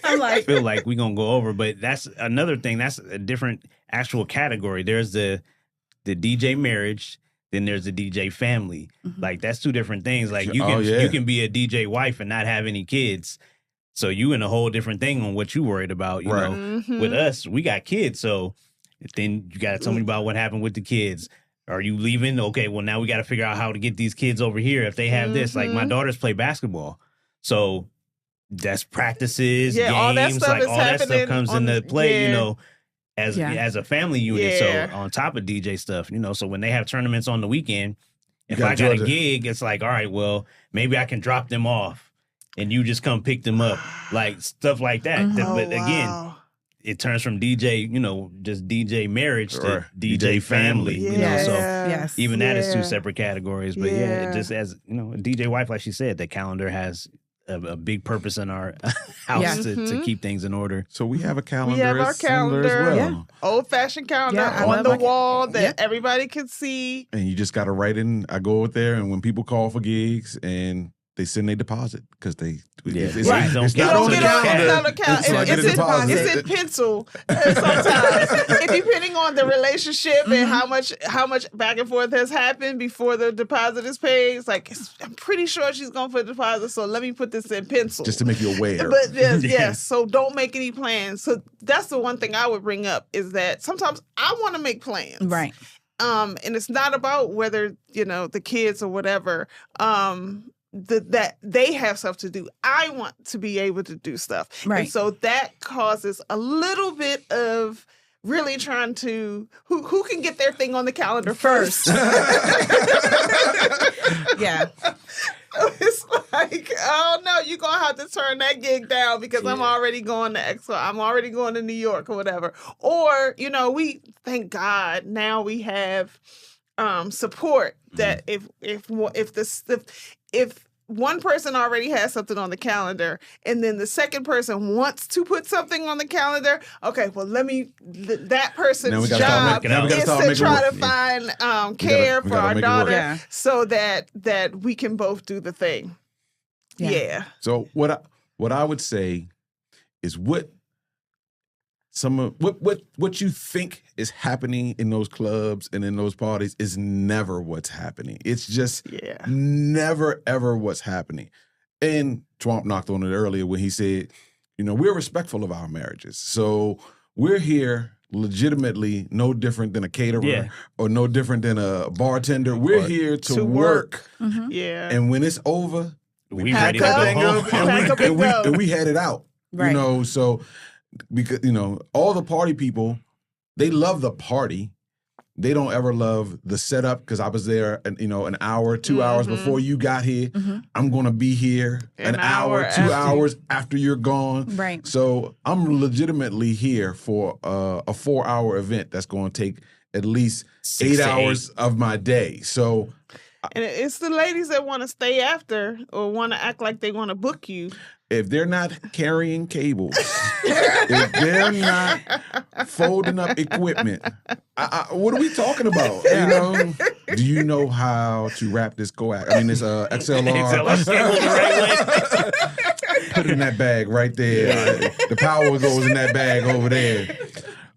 I'm I feel like we're gonna go over, but that's another thing. That's a different actual category. There's the DJ marriage, then there's the DJ family. Mhm. That's two different things. You can Oh, yeah. you can be a DJ wife and not have any kids. So you in a whole different thing on what you worried about. You Right. know, Mhm. with us, we got kids, so then you got to tell me about what happened with the kids. Are you leaving? Okay, well now we got to figure out how to get these kids over here if they have this. My Mhm. daughters play basketball, so that's practices, Yeah, games, all that stuff is all that stuff happening comes on into the- play. You yeah. know, as a family unit. Yeah. So on top of DJ stuff, so when they have tournaments on the weekend, if got I got a Georgia. gig, it's all right, well maybe I can drop them off and you just come pick them up, stuff like that. Mhm. Oh, But again, wow. it turns from DJ, just DJ marriage Right. to DJ family. Yes. So Yes. even that is Yeah. two separate categories. But yeah, it just as a DJ wife, like she said, the calendar has a big purpose in our house to keep things in order. So we have a calendar. We have our calendar, as well. old-fashioned calendar I on love the our wall that everybody can see. And you just got to write in. I go out there, and when people call for gigs, and they send their deposit because they. It's Right. it's You not don't on the get calendar. the calendar. So I get a deposit. It's in pencil sometimes. Depending on the relationship and how much back and forth has happened before the deposit is paid. It's like, I'm pretty sure she's going for a deposit, so let me put this in pencil. Just to make you aware. But yes, so don't make any plans. So that's the one thing I would bring up is that sometimes I want to make plans. Right. And it's not about whether, the kids or whatever, that they have stuff to do. I want to be able to do stuff. Right. And so that causes a little bit of really trying to, who can get their thing on the calendar first? Yeah. It's like, oh no, you're going to have to turn that gig down because I'm already going to Expo. I'm already going to New York or whatever. Or, we, thank God, now we have support that if one person already has something on the calendar and then the second person wants to put something on the calendar, okay, well, that person's job is to try to find care for our daughter so that we can both do the thing. Yeah. So what I would say is what you think is happening in those clubs and in those parties is never what's happening. It's just never, ever what's happening. And Twomp knocked on it earlier when he said, we're respectful of our marriages. So we're here legitimately no different than a caterer or no different than a bartender. We're here to work. Mm-hmm. Yeah. And when it's over, we pack pack that thing up and we head it out. Right. So because all the party people, they love the party. They don't ever love the setup because I was there, an hour, 2 hours before you got here. Mm-hmm. I'm gonna be here an hour, 2 hours after you're gone. Right. So I'm legitimately here for a 4-hour event that's going to take at least 8 hours of my day. So. And it's the ladies that want to stay after or want to act like they want to book you. If they're not carrying cables, if they're not folding up equipment, what are we talking about? Do you know how to wrap this XLR? XLR cable the right way. Put it in that bag right there. The power goes in that bag over there.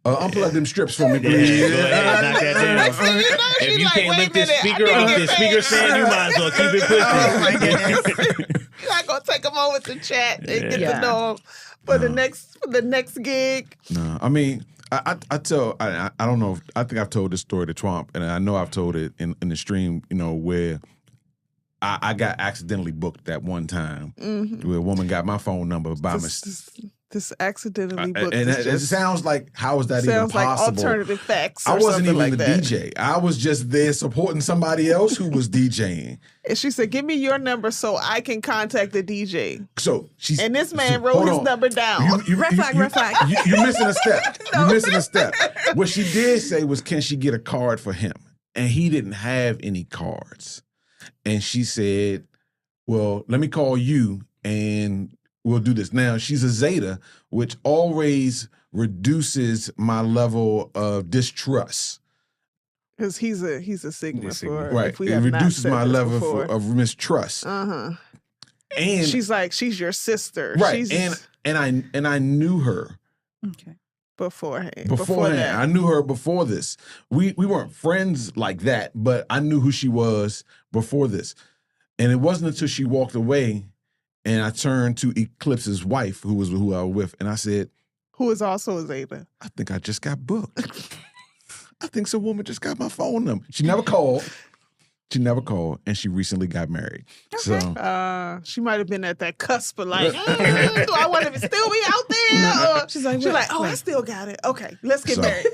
Unplug them strips for me, please. Go ahead, knock that down. If you can't lift this speaker off this speaker stand, you might as well keep it pushing. Oh my goodness. You're not gonna take a moment to chat and get to know them for the next gig. No, I mean, I don't know. I think I've told this story to Twomp, and I know I've told it in the stream. Where I got accidentally booked that one time, where a woman got my phone number by mistake. This accidentally booked. And it sounds like, how is that even possible? Sounds like alternative facts. I wasn't even like the that. DJ. I was just there supporting somebody else who was DJing. And she said, "Give me your number so I can contact the DJ." So and this man wrote his number down. Red flag. You're missing a step. You're missing a step. What she did say was, can she get a card for him? And he didn't have any cards. And she said, well, let me call you and we'll do this. Now, she's a Zeta, which always reduces my level of distrust. Because he's a Sigma for right. If we it reduces my level of mistrust. Uh-huh. And she's like, she's your sister. Right. She's, and I knew her. Okay. Beforehand. I knew her before this. We weren't friends like that, but I knew who she was before this. And it wasn't until she walked away and I turned to Eclipse's wife, who I was with, and I said, who is also a Zeta. I think I just got booked. I think some woman just got my phone number. She never called. And she recently got married. Okay. So she might have been at that cusp of like, do I want to still be out there? Or she's like, I still got it. Okay, let's get married.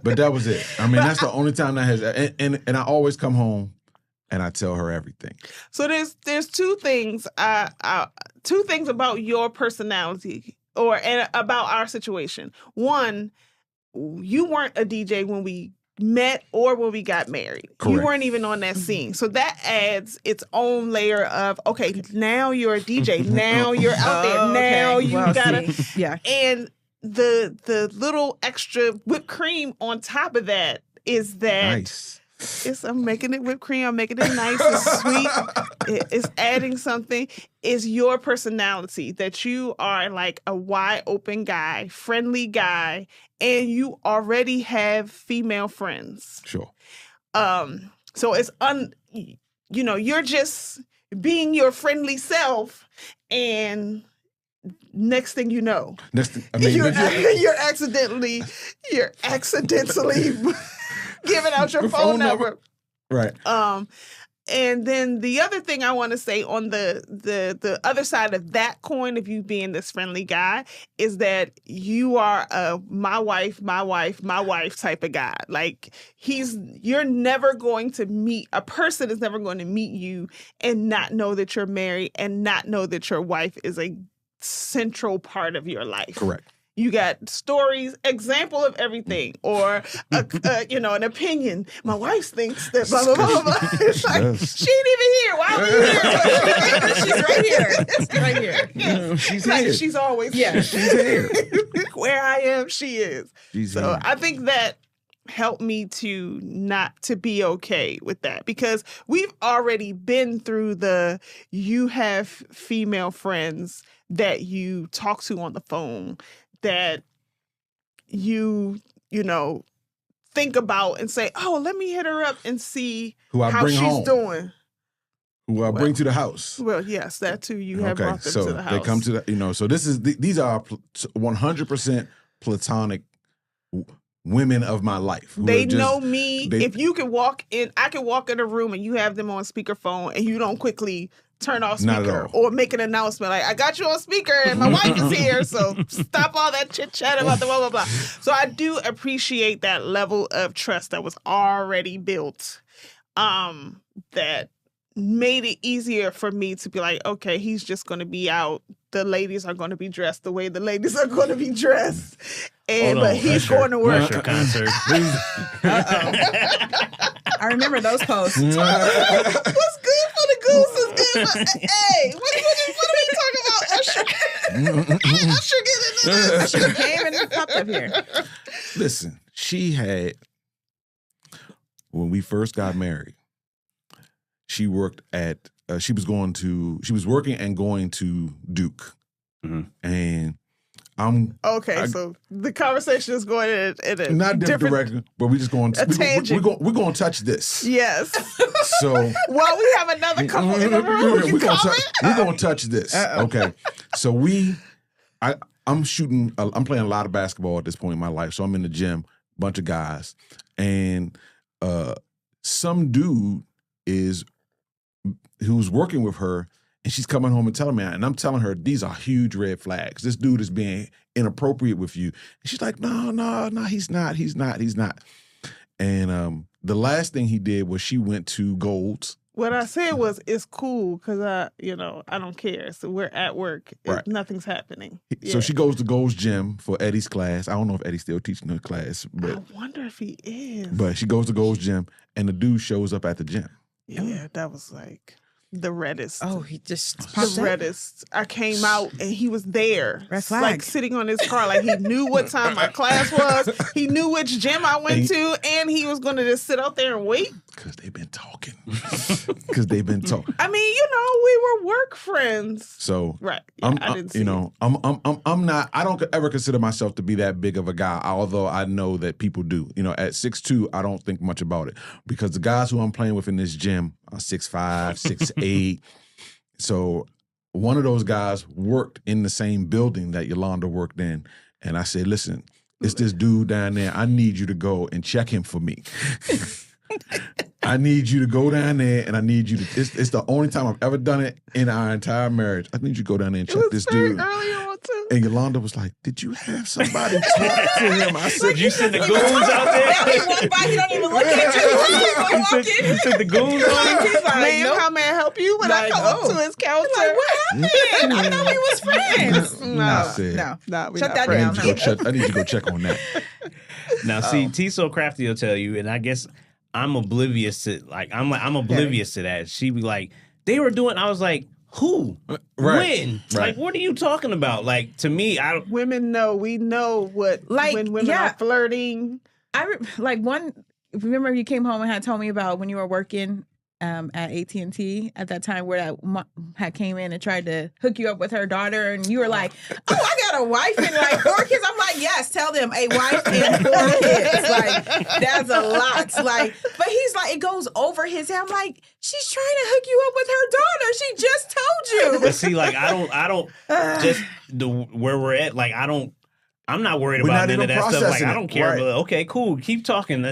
But that was it. I mean, that's the only time that has, and I always come home and I tell her everything. So there's two things about your personality and about our situation. One, you weren't a DJ when we met or when we got married. Correct. You weren't even on that scene. So that adds its own layer of, okay, now you're a DJ. Now you're out there. Now you gotta. Yeah. And the little extra whipped cream on top of that is that Nice. I'm making it whipped cream. I'm making it nice and sweet. It's adding something. It's your personality that you are like a wide open guy, friendly guy, and you already have female friends. Sure. So it's you're just being your friendly self, and next thing you know, you're accidentally giving out your phone number. Right. And then the other thing I want to say on the other side of that coin of you being this friendly guy is that you are a my wife type of guy. Like you're never going to meet, a person is never going to meet you and not know that you're married and not know that your wife is a central part of your life. Correct. You got stories, example of everything, or an opinion. My wife thinks that blah blah blah blah. It's like she ain't even here. Why are we here? She's right here. She's right here. Yeah. She's like, here. she's always Yeah. She's here. Where I am, she is. She's So here. I think that helped me to not to be okay with that, because we've already been through you have female friends that you talk to on the phone, that you think about and say, oh, let me hit her up and see how she's doing. Who I bring to the house. Well, yes, that too. You have brought them to the house. They come to the, so these are 100% platonic women of my life. They know me. If you can walk in, I can walk in a room and you have them on speakerphone and you don't quickly turn off speaker or make an announcement like, I got you on speaker and my wife is here, so stop all that chit chat about the blah blah blah. So I do appreciate that level of trust that was already built, that made it easier for me to be like, okay, he's just going to be out. The ladies are going to be dressed the way the ladies are going to be dressed, but he's going to work. Usher concert. I remember those posts. What's good for the goose is good for... Hey, what are we talking about, Usher? Usher get in there. Usher came and popped up here. Listen, she had, when we first got married, she worked at, she was working and going to Duke. Mm-hmm. And so the conversation is going in a not different direction, but we just going tangent. We're going to touch this. Yes. So while we have another couple in the room, we're going to touch this. Okay. So I'm playing a lot of basketball at this point in my life. So I'm in the gym, bunch of guys, and some dude who's working with her, and she's coming home and telling me, and I'm telling her, these are huge red flags. This dude is being inappropriate with you. And she's like, no, he's not. And the last thing he did was she went to Gold's. What I said was, it's cool because I don't care. So we're at work. Right. Nothing's happening. So she goes to Gold's gym for Eddie's class. I don't know if Eddie's still teaching her class, but I wonder if he is. But she goes to Gold's gym, and the dude shows up at the gym. Yeah, that was like the reddest. Oh, he just the reddest. I came out and he was there. Red flag. Like sitting on his car. Like he knew what time my class was. He knew which gym I went to. And he was going to just sit out there and wait. Because they've been talking. I mean, we were work friends. So right. Yeah, I didn't see it. I'm not, I don't ever consider myself to be that big of a guy, although I know that people do. At 6'2", I don't think much about it. Because the guys who I'm playing with in this gym are 6'5", 6'8". So one of those guys worked in the same building that Yalonda worked in. And I said, listen, it's this dude down there. I need you to go and check him for me. I need you to go down there, and I need you to. It's the only time I've ever done it in our entire marriage. I need you to go down there and check this dude. Early on too. And Yalonda was like, "Did you have somebody talk to him?" I said, "You sent the goons out there." He walked by, he don't even look at you. You sent the goons on him. He's like, "Ma'am, nope. how may I help you?" When I come up to his counter, Like, what happened? I thought we was friends. I said, No. we're Shut not that friends. down. I need you to go check on that. Now, see, T So Crafty will tell you, and I guess I'm oblivious to I'm oblivious to that. She be like, they were doing. I was like, who? When? Like, what are you talking about? Like, to me, I don't. Women know. We know what when women are flirting. Remember you came home and had told me about when you were working at AT&T at that time where that had came in and tried to hook you up with her daughter, and you were like, "Oh, I got a wife and like 4 kids." I'm like, "Yes, tell them a wife and 4 kids." Like, that's a lot. Like, but he's like, it goes over his head. I'm like, she's trying to hook you up with her daughter. She just told you. But see, like, I don't just where we're at. Like, I'm not worried about none of that stuff. Like, I don't care. Right. But, okay, cool. Keep talking.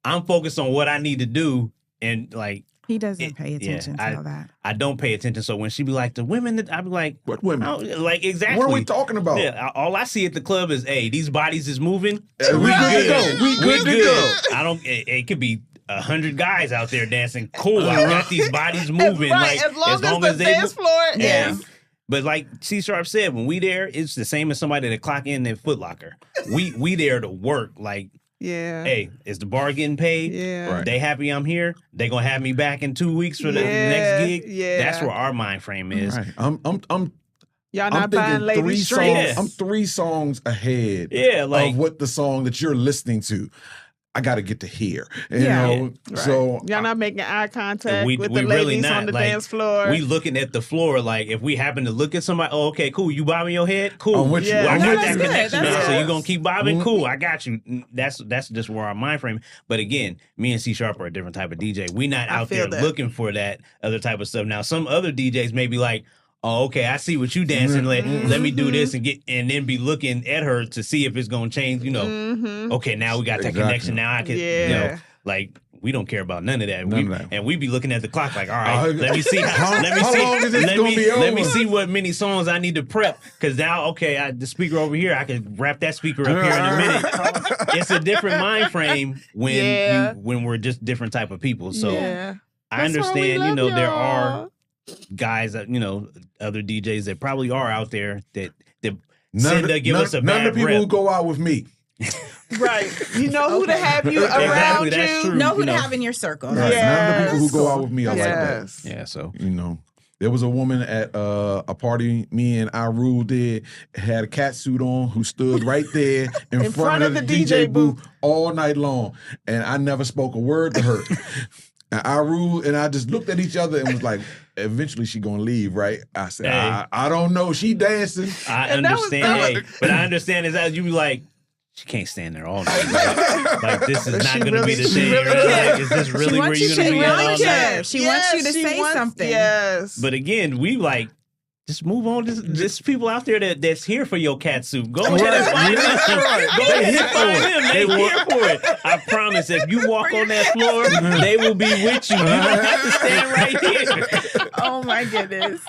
I'm focused on what I need to do, and like. He doesn't pay attention to all that. I don't pay attention. So when she be like, the women that I be like, what women? Like, exactly. What are we talking about? Yeah, all I see at the club is, hey, these bodies is moving. We good to go. We good to go. I don't. It could be 100 guys out there dancing. Cool. I got these bodies moving. Right, like as long as the dance floor. Yes. But like C Sharp said, when we there, it's the same as somebody that clock in at Foot Locker. We there to work. Like. Yeah. Hey, is the bar getting paid? Yeah. Right. They happy I'm here? They gonna have me back in 2 weeks for the next gig? Yeah. That's where our mind frame is. Right. Y'all not buying ladies' drinks. I'm 3 songs ahead. Yeah, like of what the song that you're listening to. I got to get to hear. You know, right. so y'all not making eye contact we with the really ladies not. on the Like, dance floor. We looking at the floor. Like, if we happen to look at somebody, oh, okay, cool. You bobbing your head, cool. I'm with you. Well, I got that good. connection That's now. So good. you gonna keep bobbing? Cool. I got you. That's just where our mind frame. But again, me and C Sharp are a different type of DJ. We not out there looking for that other type of stuff. Now, some other DJs may be like, oh, okay, I see what you dancing. Let me do this and then be looking at her to see if it's gonna change. You know, okay, now we got that connection. Now I can, you know, like. We don't care about none of that. And we be looking at the clock like, all right, let me see let me see what many songs I need to prep. Because now, okay, the speaker over here, I can wrap that speaker up here in a minute. It's a different mind frame when we're just different type of people. So I understand, you know, there are guys that, you know, other DJs that probably are out there that give us a bad none of the people rep. who go out with me. Right. You know who to have you around that's you. true. Know who to have in your circle. Right. Yes. None of the people who go out with me are like that. Yeah, so. You know, there was a woman at a party me and Irul did, had a cat suit on, who stood right there in front of the DJ booth all night long. And I never spoke a word to her. And Irul and I just looked at each other and was like, eventually she gonna leave, right? I said, Hey. I don't know. She dancing. I And that was- understand, but I understand is that you be like, she can't stand there all night. Like this is not going to be the thing. Right? Like, is this really where you're going to be at all night? She wants you to say something. Yes. But again, we like, just move on. There's people out there that's here for your cat suit. Go ahead and find them. Go ahead and find them. They here for it. I promise. If you walk on that floor, they will be with you. You don't have to stand right here. Oh my goodness.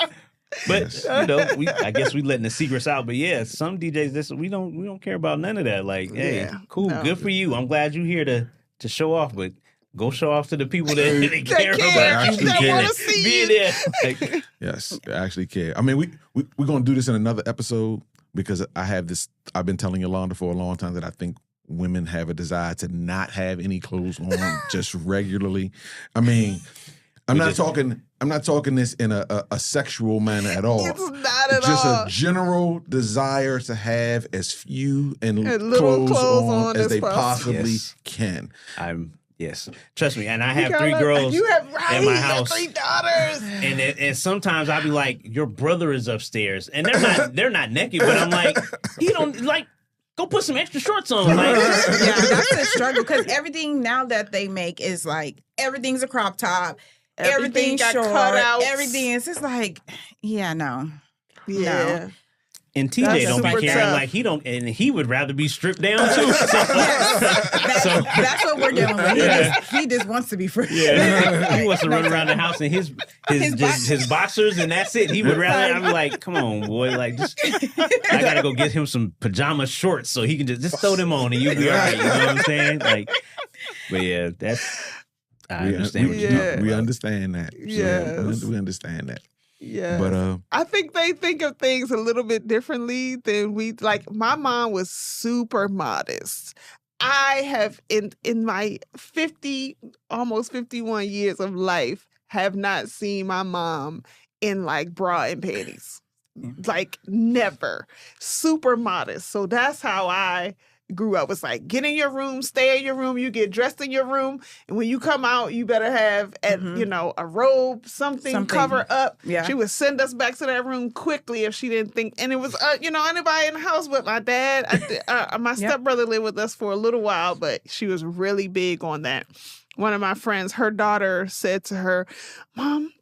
But you know, I guess we letting the secrets out. But yeah, some DJs, we don't care about none of that. Like, hey, cool, good for you. I'm glad you're here to show off, but go show off to the people that care about you. That want to see you. There. Like, Yes, they actually care. I mean, we're gonna do this in another episode because I have this. I've been telling Yalonda for a long time that I think women have a desire to not have any clothes on just regularly. I mean, I'm not talking this in a sexual manner at all. It's not at just all. a general desire to have as few and little clothes on as as they possible. possibly Yes. can. Yes, trust me. And I have 3 girls you have, in my house. 3 daughters. And sometimes I'll be like, your brother is upstairs, and they're not naked, but I'm like, he don't like. Go put some extra shorts on. Like, Yeah, that's a struggle because everything now that they make is like everything's a crop top, everything's got short, cutouts. everything is just like, yeah, no. Yeah. and TJ That's don't be super caring. tough. Like he would rather be stripped down too. So, That's what we're dealing with. He just wants to be free. yeah, he wants to run around the house in his boxers, and that's it. He would rather. I'm like, come on, boy. Like, just I gotta go get him some pajama shorts so he can just throw them on and you'll be all right. You know what I'm saying? Like, but yeah, I understand what you're talking about. We understand that. Yes. We understand that. Yeah. But I think they think of things a little bit differently than we like. My mom was super modest. I have in my almost 51 years of life have not seen my mom in like bra and panties. Like never. Super modest. So that's how I grew up. It's like, get in your room, stay in your room, you get dressed in your room, and when you come out, you better have a robe, something cover up. Yeah. She would send us back to that room quickly if she didn't think, and it was anybody in the house but my dad. My stepbrother lived with us for a little while, but she was really big on that. One of my friends, her daughter said to her, "Mom,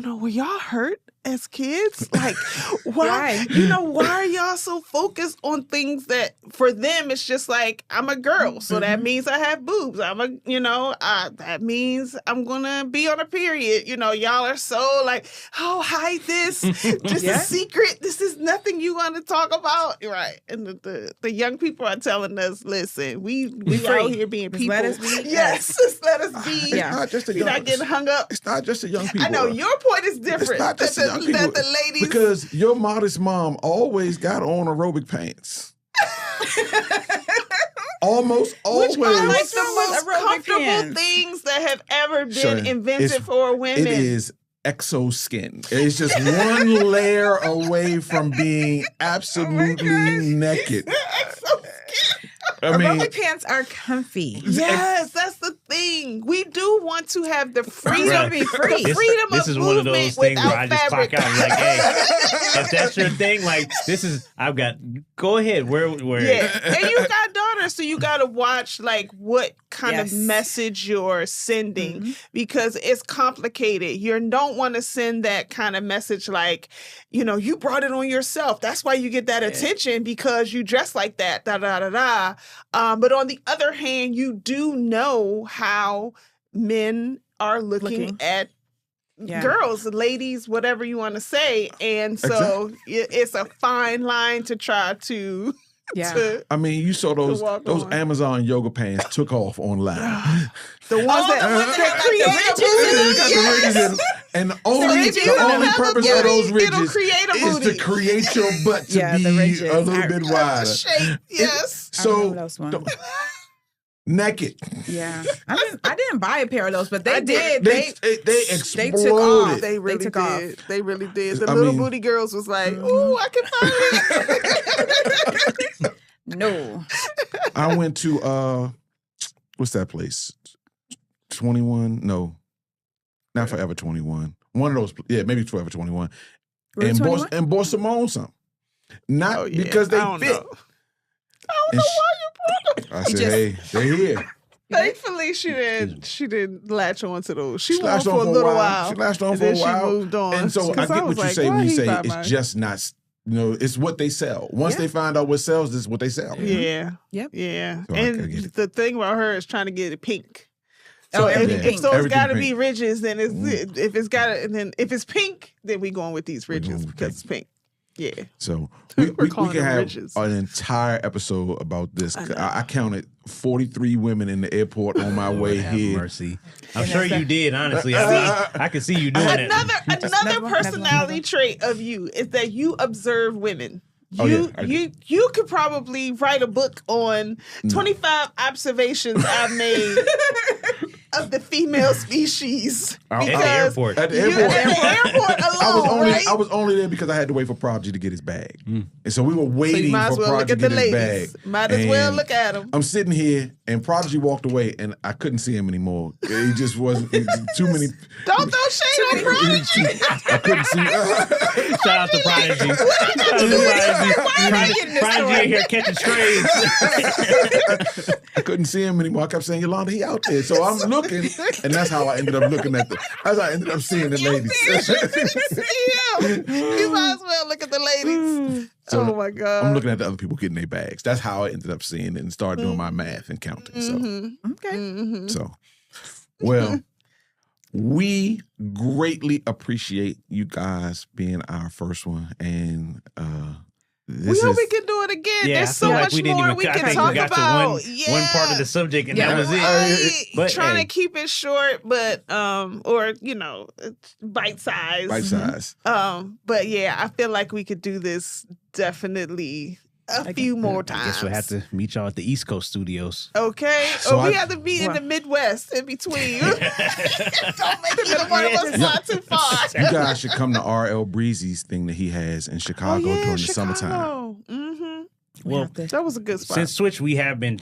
were y'all hurt as kids? Like, why? Why are y'all so focused on things that for them it's just like, I'm a girl, so that means I have boobs. That means I'm gonna be on a period. Y'all are so like, oh, hide this, just a secret. This is nothing you want to talk about, right? And the young people are telling us, listen, we out here being people. Let us be. Yes, just let us be. It's not just You're not getting hung up. It's not just the young people. I know your point is different. It's not just the young people. That the ladies, because your modest mom always got on aerobic pants. Almost always. Which are like the most comfortable things that have ever been invented for women. It is exoskin. It's just one layer away from being absolutely naked. Aerobic pants are comfy. Yes, that's the thing. We do want to have the freedom to be free. This is one of those things where I just clock out and like, hey, if that's your thing, like go ahead. Where yeah. And you got daughters, so you gotta watch like what kind of message you're sending because it's complicated. You don't want to send that kind of message like, you brought it on yourself. That's why you get that attention because you dress like that. Da da da da. But on the other hand, you do know how men are looking at girls, ladies, whatever you want to say. And so it's a fine line to try to... Yeah. You saw those Amazon yoga pants took off online. The ones that create ridges. And the only purpose of those ridges is to create your butt to be a little bit wider. Yes. So naked. Yeah. I didn't buy a pair of those, but they did. They exploded. They took off. They really took did. Off. They really did. The little booty girls was like, ooh, I can find it. No. I went to what's that place? 21? No. Not Forever 21. One of those, maybe Forever 21. And bought some on some. Not because they fit. I don't know why you brought them. I said, hey, they're here. Thankfully, she didn't latch on to those. She latched on for a little while. She latched on for a while. She moved on. And so I get what you say when you say it's just not, it's what they sell. Once they find out what sells, this is what they sell. Yeah. Yep. Yeah. So and the thing about her is trying to get it pink. So everything. So it's got to be ridges. Then if it's pink, then we going with these ridges because it's pink. Yeah. So we can have ridges. an entire episode about this. I counted 43 women in the airport on my way here. Mercy. I'm sure you did, honestly. I can see you doing it. Another personality trait of you is that you observe women. You could probably write a book on 25 observations I've made of the female species. At the airport. At the airport alone, I was only there because I had to wait for Prodigy to get his bag. And so we were waiting for Prodigy to get his bag. Might as well look at him. I'm sitting here and Prodigy walked away and I couldn't see him anymore. He just wasn't too many. Don't throw shade on Prodigy. I couldn't see. Shout out to Prodigy. Prodigy in here catching strays. I couldn't see him anymore. I kept saying, Yalonda, he out there. So I'm looking, and that's how I ended up looking at that's how I ended up seeing the ladies. You might as well look at the ladies. So oh my God. I'm looking at the other people getting their bags. That's how I ended up seeing it and started doing my math and counting. So Okay. So well, we greatly appreciate you guys being our first one. And we hope we can do it again. Yeah, there's so much more we can talk about. One part of the subject, and that was it. But trying to keep it short, but or bite size. Bite size. But yeah, I feel like we could do this definitely a few more times. I guess we'll have to meet y'all at the East Coast studios. Okay. So we have to be in the Midwest in between. Don't make either one of us fly too far. You guys should come to R.L. Breezy's thing that he has in Chicago during the summertime. Mm-hmm. Well, that was a good spot. Since Switch, we have been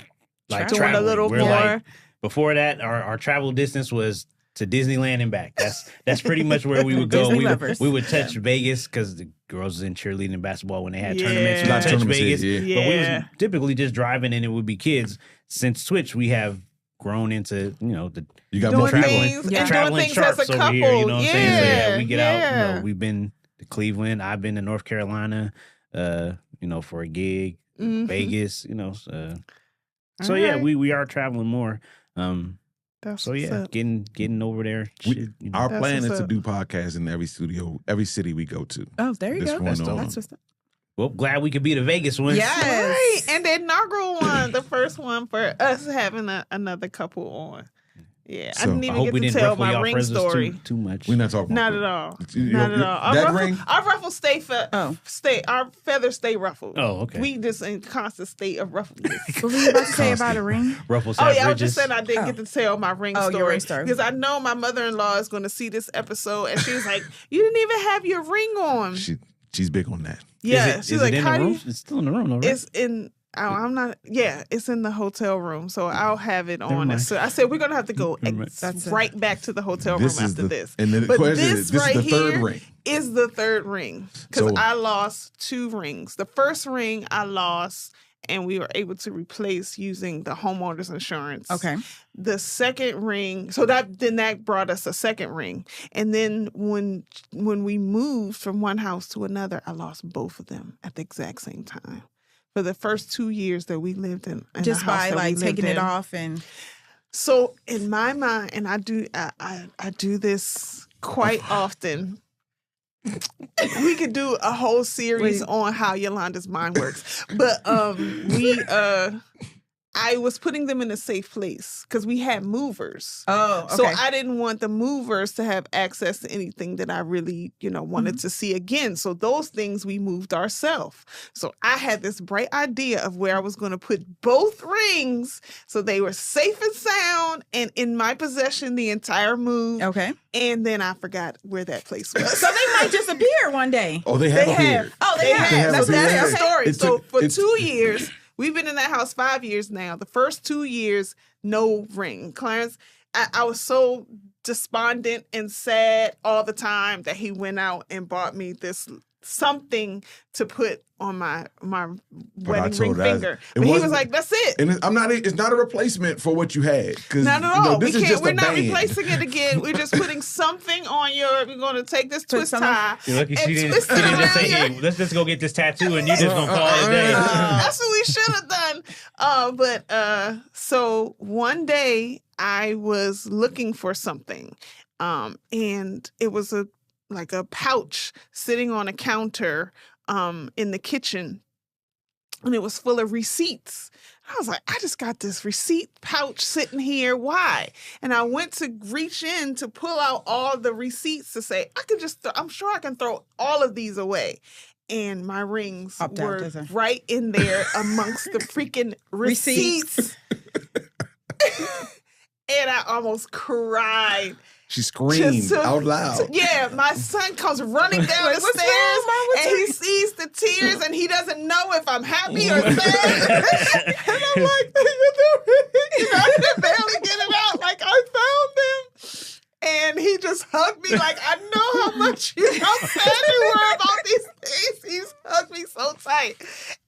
like Doing traveling a little We're more. like, before that, our travel distance was to Disneyland and back. That's pretty much where we would go. Disney lovers. We would touch Vegas because the girls was in cheerleading and basketball when they had Yeah. tournaments. We Lot would of touch tournaments, Vegas, yeah. but we was typically just driving and it would be kids. Since Switch, we have grown into the You got doing more people. things and doing traveling things as a sharps couple. over here. You know what I'm saying? So Yeah, we get out. We've been to Cleveland. I've been to North Carolina. For a gig. Mhm. Vegas. So All yeah, right. we are traveling more. That's So what's yeah, up. getting over there. Shit, Our That's plan what's is to up. do podcasts in every studio, every city we go to. Oh, there you This go. one That's on. what's up. well, glad we could be the Vegas ones. Yes. Right. And the inaugural one, the first one for us having another couple on. Yeah. I So, didn't I even hope get we to didn't tell ruffle my y'all ring presents story. too much. We're not talking Not about at all. You- Not you- at all. that ring? Our ruffles stay our feathers stay ruffled. Oh, okay. We just in constant state of ruffledness. What were you about to say about a ring? Ruffles. Oh have yeah, I was bridges. just saying I didn't get to tell my ring Oh, story. your ring story. Because I know my mother-in-law is going to see this episode and she's like, "You didn't even have your ring on." She's big on that. Yeah, Is she's it like, in "How the do room? you?" It's still in the room, though, right? It's in. Oh, I'm not. Yeah, it's in the hotel room, so I'll have it Never on. mind. So I said we're gonna have to go Never mind. right back to the hotel This room is after the this. and the But question this is, this right is the third here ring. is the third ring because So- I lost 2 rings. The first ring I lost, and we were able to replace using the homeowner's insurance. Okay. The second ring, so that brought us a second ring, and then when we moved from one house to another, I lost both of them at the exact same time. For the first 2 years that we lived in Just the house by that we like lived taking it in. off and So in my mind, and I do this quite often. We could do a whole series on how Yolanda's mind works, but I was putting them in a safe place because we had movers. oh, okay. So I didn't want the movers to have access to anything that I really, wanted to see again. So those things we moved ourselves. So I had this bright idea of where I was going to put both rings so they were safe and sound and in my possession the entire move. Okay. And then I forgot where that place was. So they might disappear one day. Oh, they have They appeared. have. Oh, they have. That's appeared. the story. It So took- for it's- 2 years, we've been in that house 5 years now. The first 2 years, no ring. Clarence, I was so despondent and sad all the time that he went out and bought me this something to put on my wedding ring told her finger. it But he was wasn't- like, "That's it." And it's not a replacement for what you had. Not at all. This We is can't. just We're a not band. replacing it again. We're just putting something on your. We're going to take this twist something- tie. You're lucky she and didn't, twist she it didn't just around say, your- "Hey, let's just go get this tattoo," and you just gonna call it a day. That's what we should have done. So one day I was looking for something, and it was a pouch sitting on a counter in the kitchen, and it was full of receipts. I was like, I just got this receipt pouch sitting here. Why? And I went to reach in to pull out all the receipts to say, I'm sure I can throw all of these away. And my rings Opt out, were doesn't it? right in there amongst the freaking receipts. And I almost cried. She screamed Just to- out loud. Yeah, my son comes running down Like, the "What's stairs wrong, Mom? What's and he sees the tears and he doesn't know if I'm happy or sad. And I'm like, I can barely get it out. Like, I found them. And he just hugged me like, I know how sad you were about these things. He's hugged me so tight.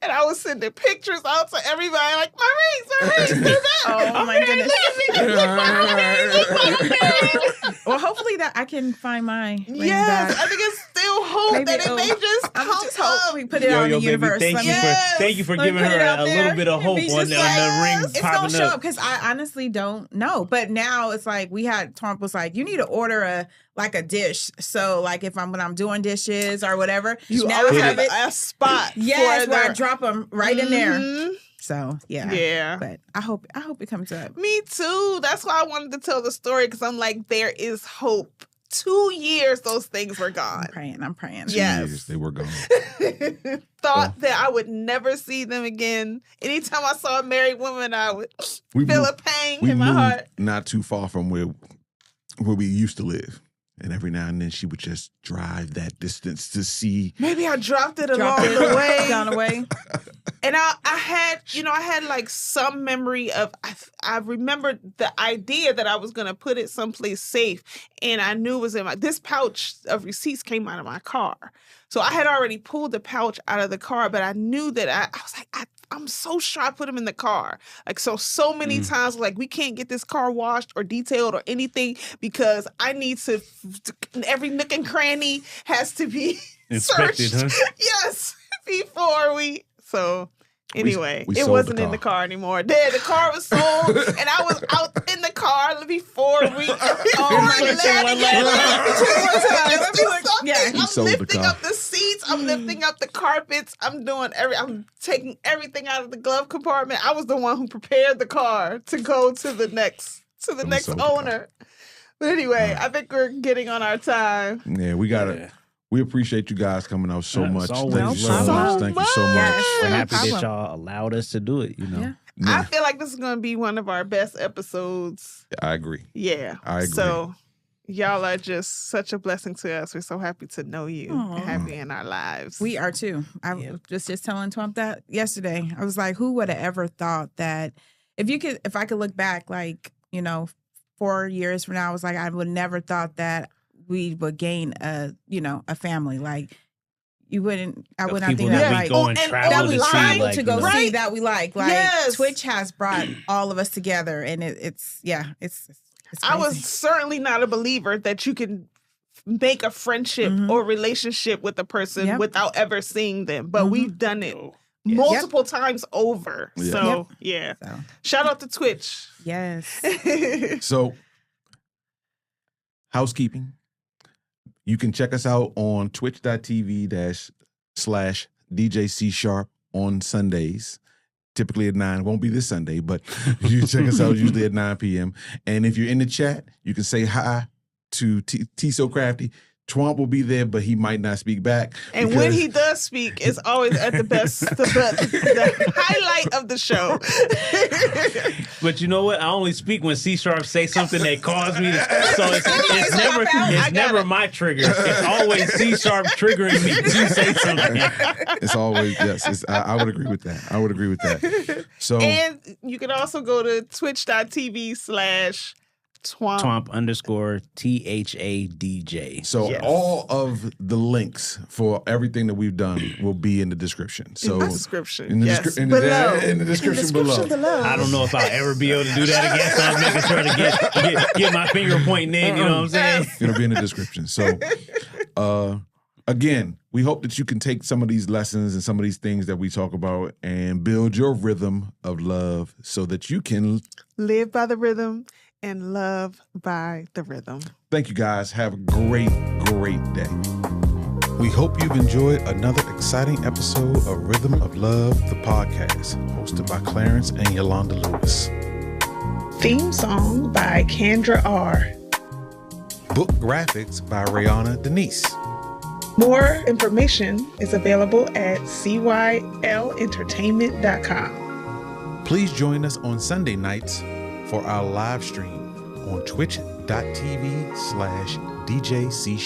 And I was sending pictures out to everybody like, my rings, they're back. Oh, my goodness. Look my rings. Well, hopefully that I can find my ring Yes, back. I think it's still hope Maybe that it may it'll- just I'm come just hope up. we put it out in the baby, universe. thank Let you me- thank you for let me giving put her it out a there little bit of and hope be on just the like, ring it's gonna popping show up up. because I honestly don't know. But now it's like Twomp was like, you need to order a dish. So like when I'm doing dishes or whatever, You now always I have have it. a spot. Yes, for where I the- drop them right in there. Mhm. So yeah, Yeah. But I hope it comes up. Me too. That's why I wanted to tell the story because I'm like, there is hope. 2 years, those things were gone. I'm praying. Yes. Years, they were gone. thought that I would never see them again. Anytime I saw a married woman, I would feel a pang in my heart. Not too far from where we used to live. And every now and then she would just drive that distance to see. Maybe I dropped it along the way. Down the way. And I had like some memory of, I remembered the idea that I was going to put it someplace safe. And I knew it was this pouch of receipts came out of my car. So I had already pulled the pouch out of the car, but I knew that I was like, I'm so sure I put them in the car. Like, so many times, like, we can't get this car washed or detailed or anything because I need to, every nook and cranny has to be inspected, searched. huh? Yes, before so anyway, we it sold wasn't the in the car. car anymore. The car was sold and I was out in the car before we Yeah. We I'm sold the lifting car. up the seats. I'm lifting up the carpets. I'm taking everything out of the glove compartment. I was the one who prepared the car to go to the next sold the owner. But anyway, I think we're getting on our time. Yeah, we got it. We appreciate you guys coming out so Yeah, much. it's Thank always you so much. Thank you so much. Yes. We're No happy that problem. y'all allowed us to do it, you know. Yeah. I feel like this is going to be one of our best episodes. I agree. Yeah. I agree. So y'all are just such a blessing to us. We're so happy to know you Aw. and have you in our lives. We are too. I was just telling Twomp that yesterday. I was like, who would have ever thought that if I could look back, like, 4 years from now, I was like, I would never thought that we would gain a family. Like, I wouldn't People think that that we like go and and travel that to we see, like like, to go you know. see that we like. Like Yes. Twitch has brought all of us together, and it's I was crazy. certainly not a believer that you can make a friendship or relationship with a person without ever seeing them. But we've done it multiple times over. Yeah. So, yeah. So, Shout out to Twitch. yes. So, housekeeping. You can check us out on twitch.tv/DJ C# on Sundays. Typically at 9. Won't be this Sunday, but you can check us out usually at 9 p.m. And if you're in the chat, you can say hi to T So Crafty. Twomp will be there, but he might not speak back. And when he does speak, it's always at the best, the highlight of the show. But you know what? I only speak when C# say something that caused me to. So it's never my trigger. It's always C# triggering me to say something. It's always, yes. I would agree with that. I would agree with that. So, And you can also go to twitch.tv/Twomp. Twomp_THA DJ. So Yes. all of the links for everything that we've done will be in the description. So In the description. in the, Yes. descri- in Below. the, in the description below. I don't know if I'll ever be able to do that again. So I'm making sure to get my finger pointing in. You know what I'm saying? It'll be in the description. So again, we hope that you can take some of these lessons and some of these things that we talk about and build your rhythm of love so that you can Live by the rhythm and love by the rhythm. Thank you guys. Have a great, great day. We hope you've enjoyed another exciting episode of Rhythm of Love, the podcast, hosted by Clarence and Yalonda Lewis. Theme song by Kendra R. Book graphics by Rihanna Denise. More information is available at cYLentertainment.com. Please join us on Sunday nights for our live stream on twitch.tv/DJ C#.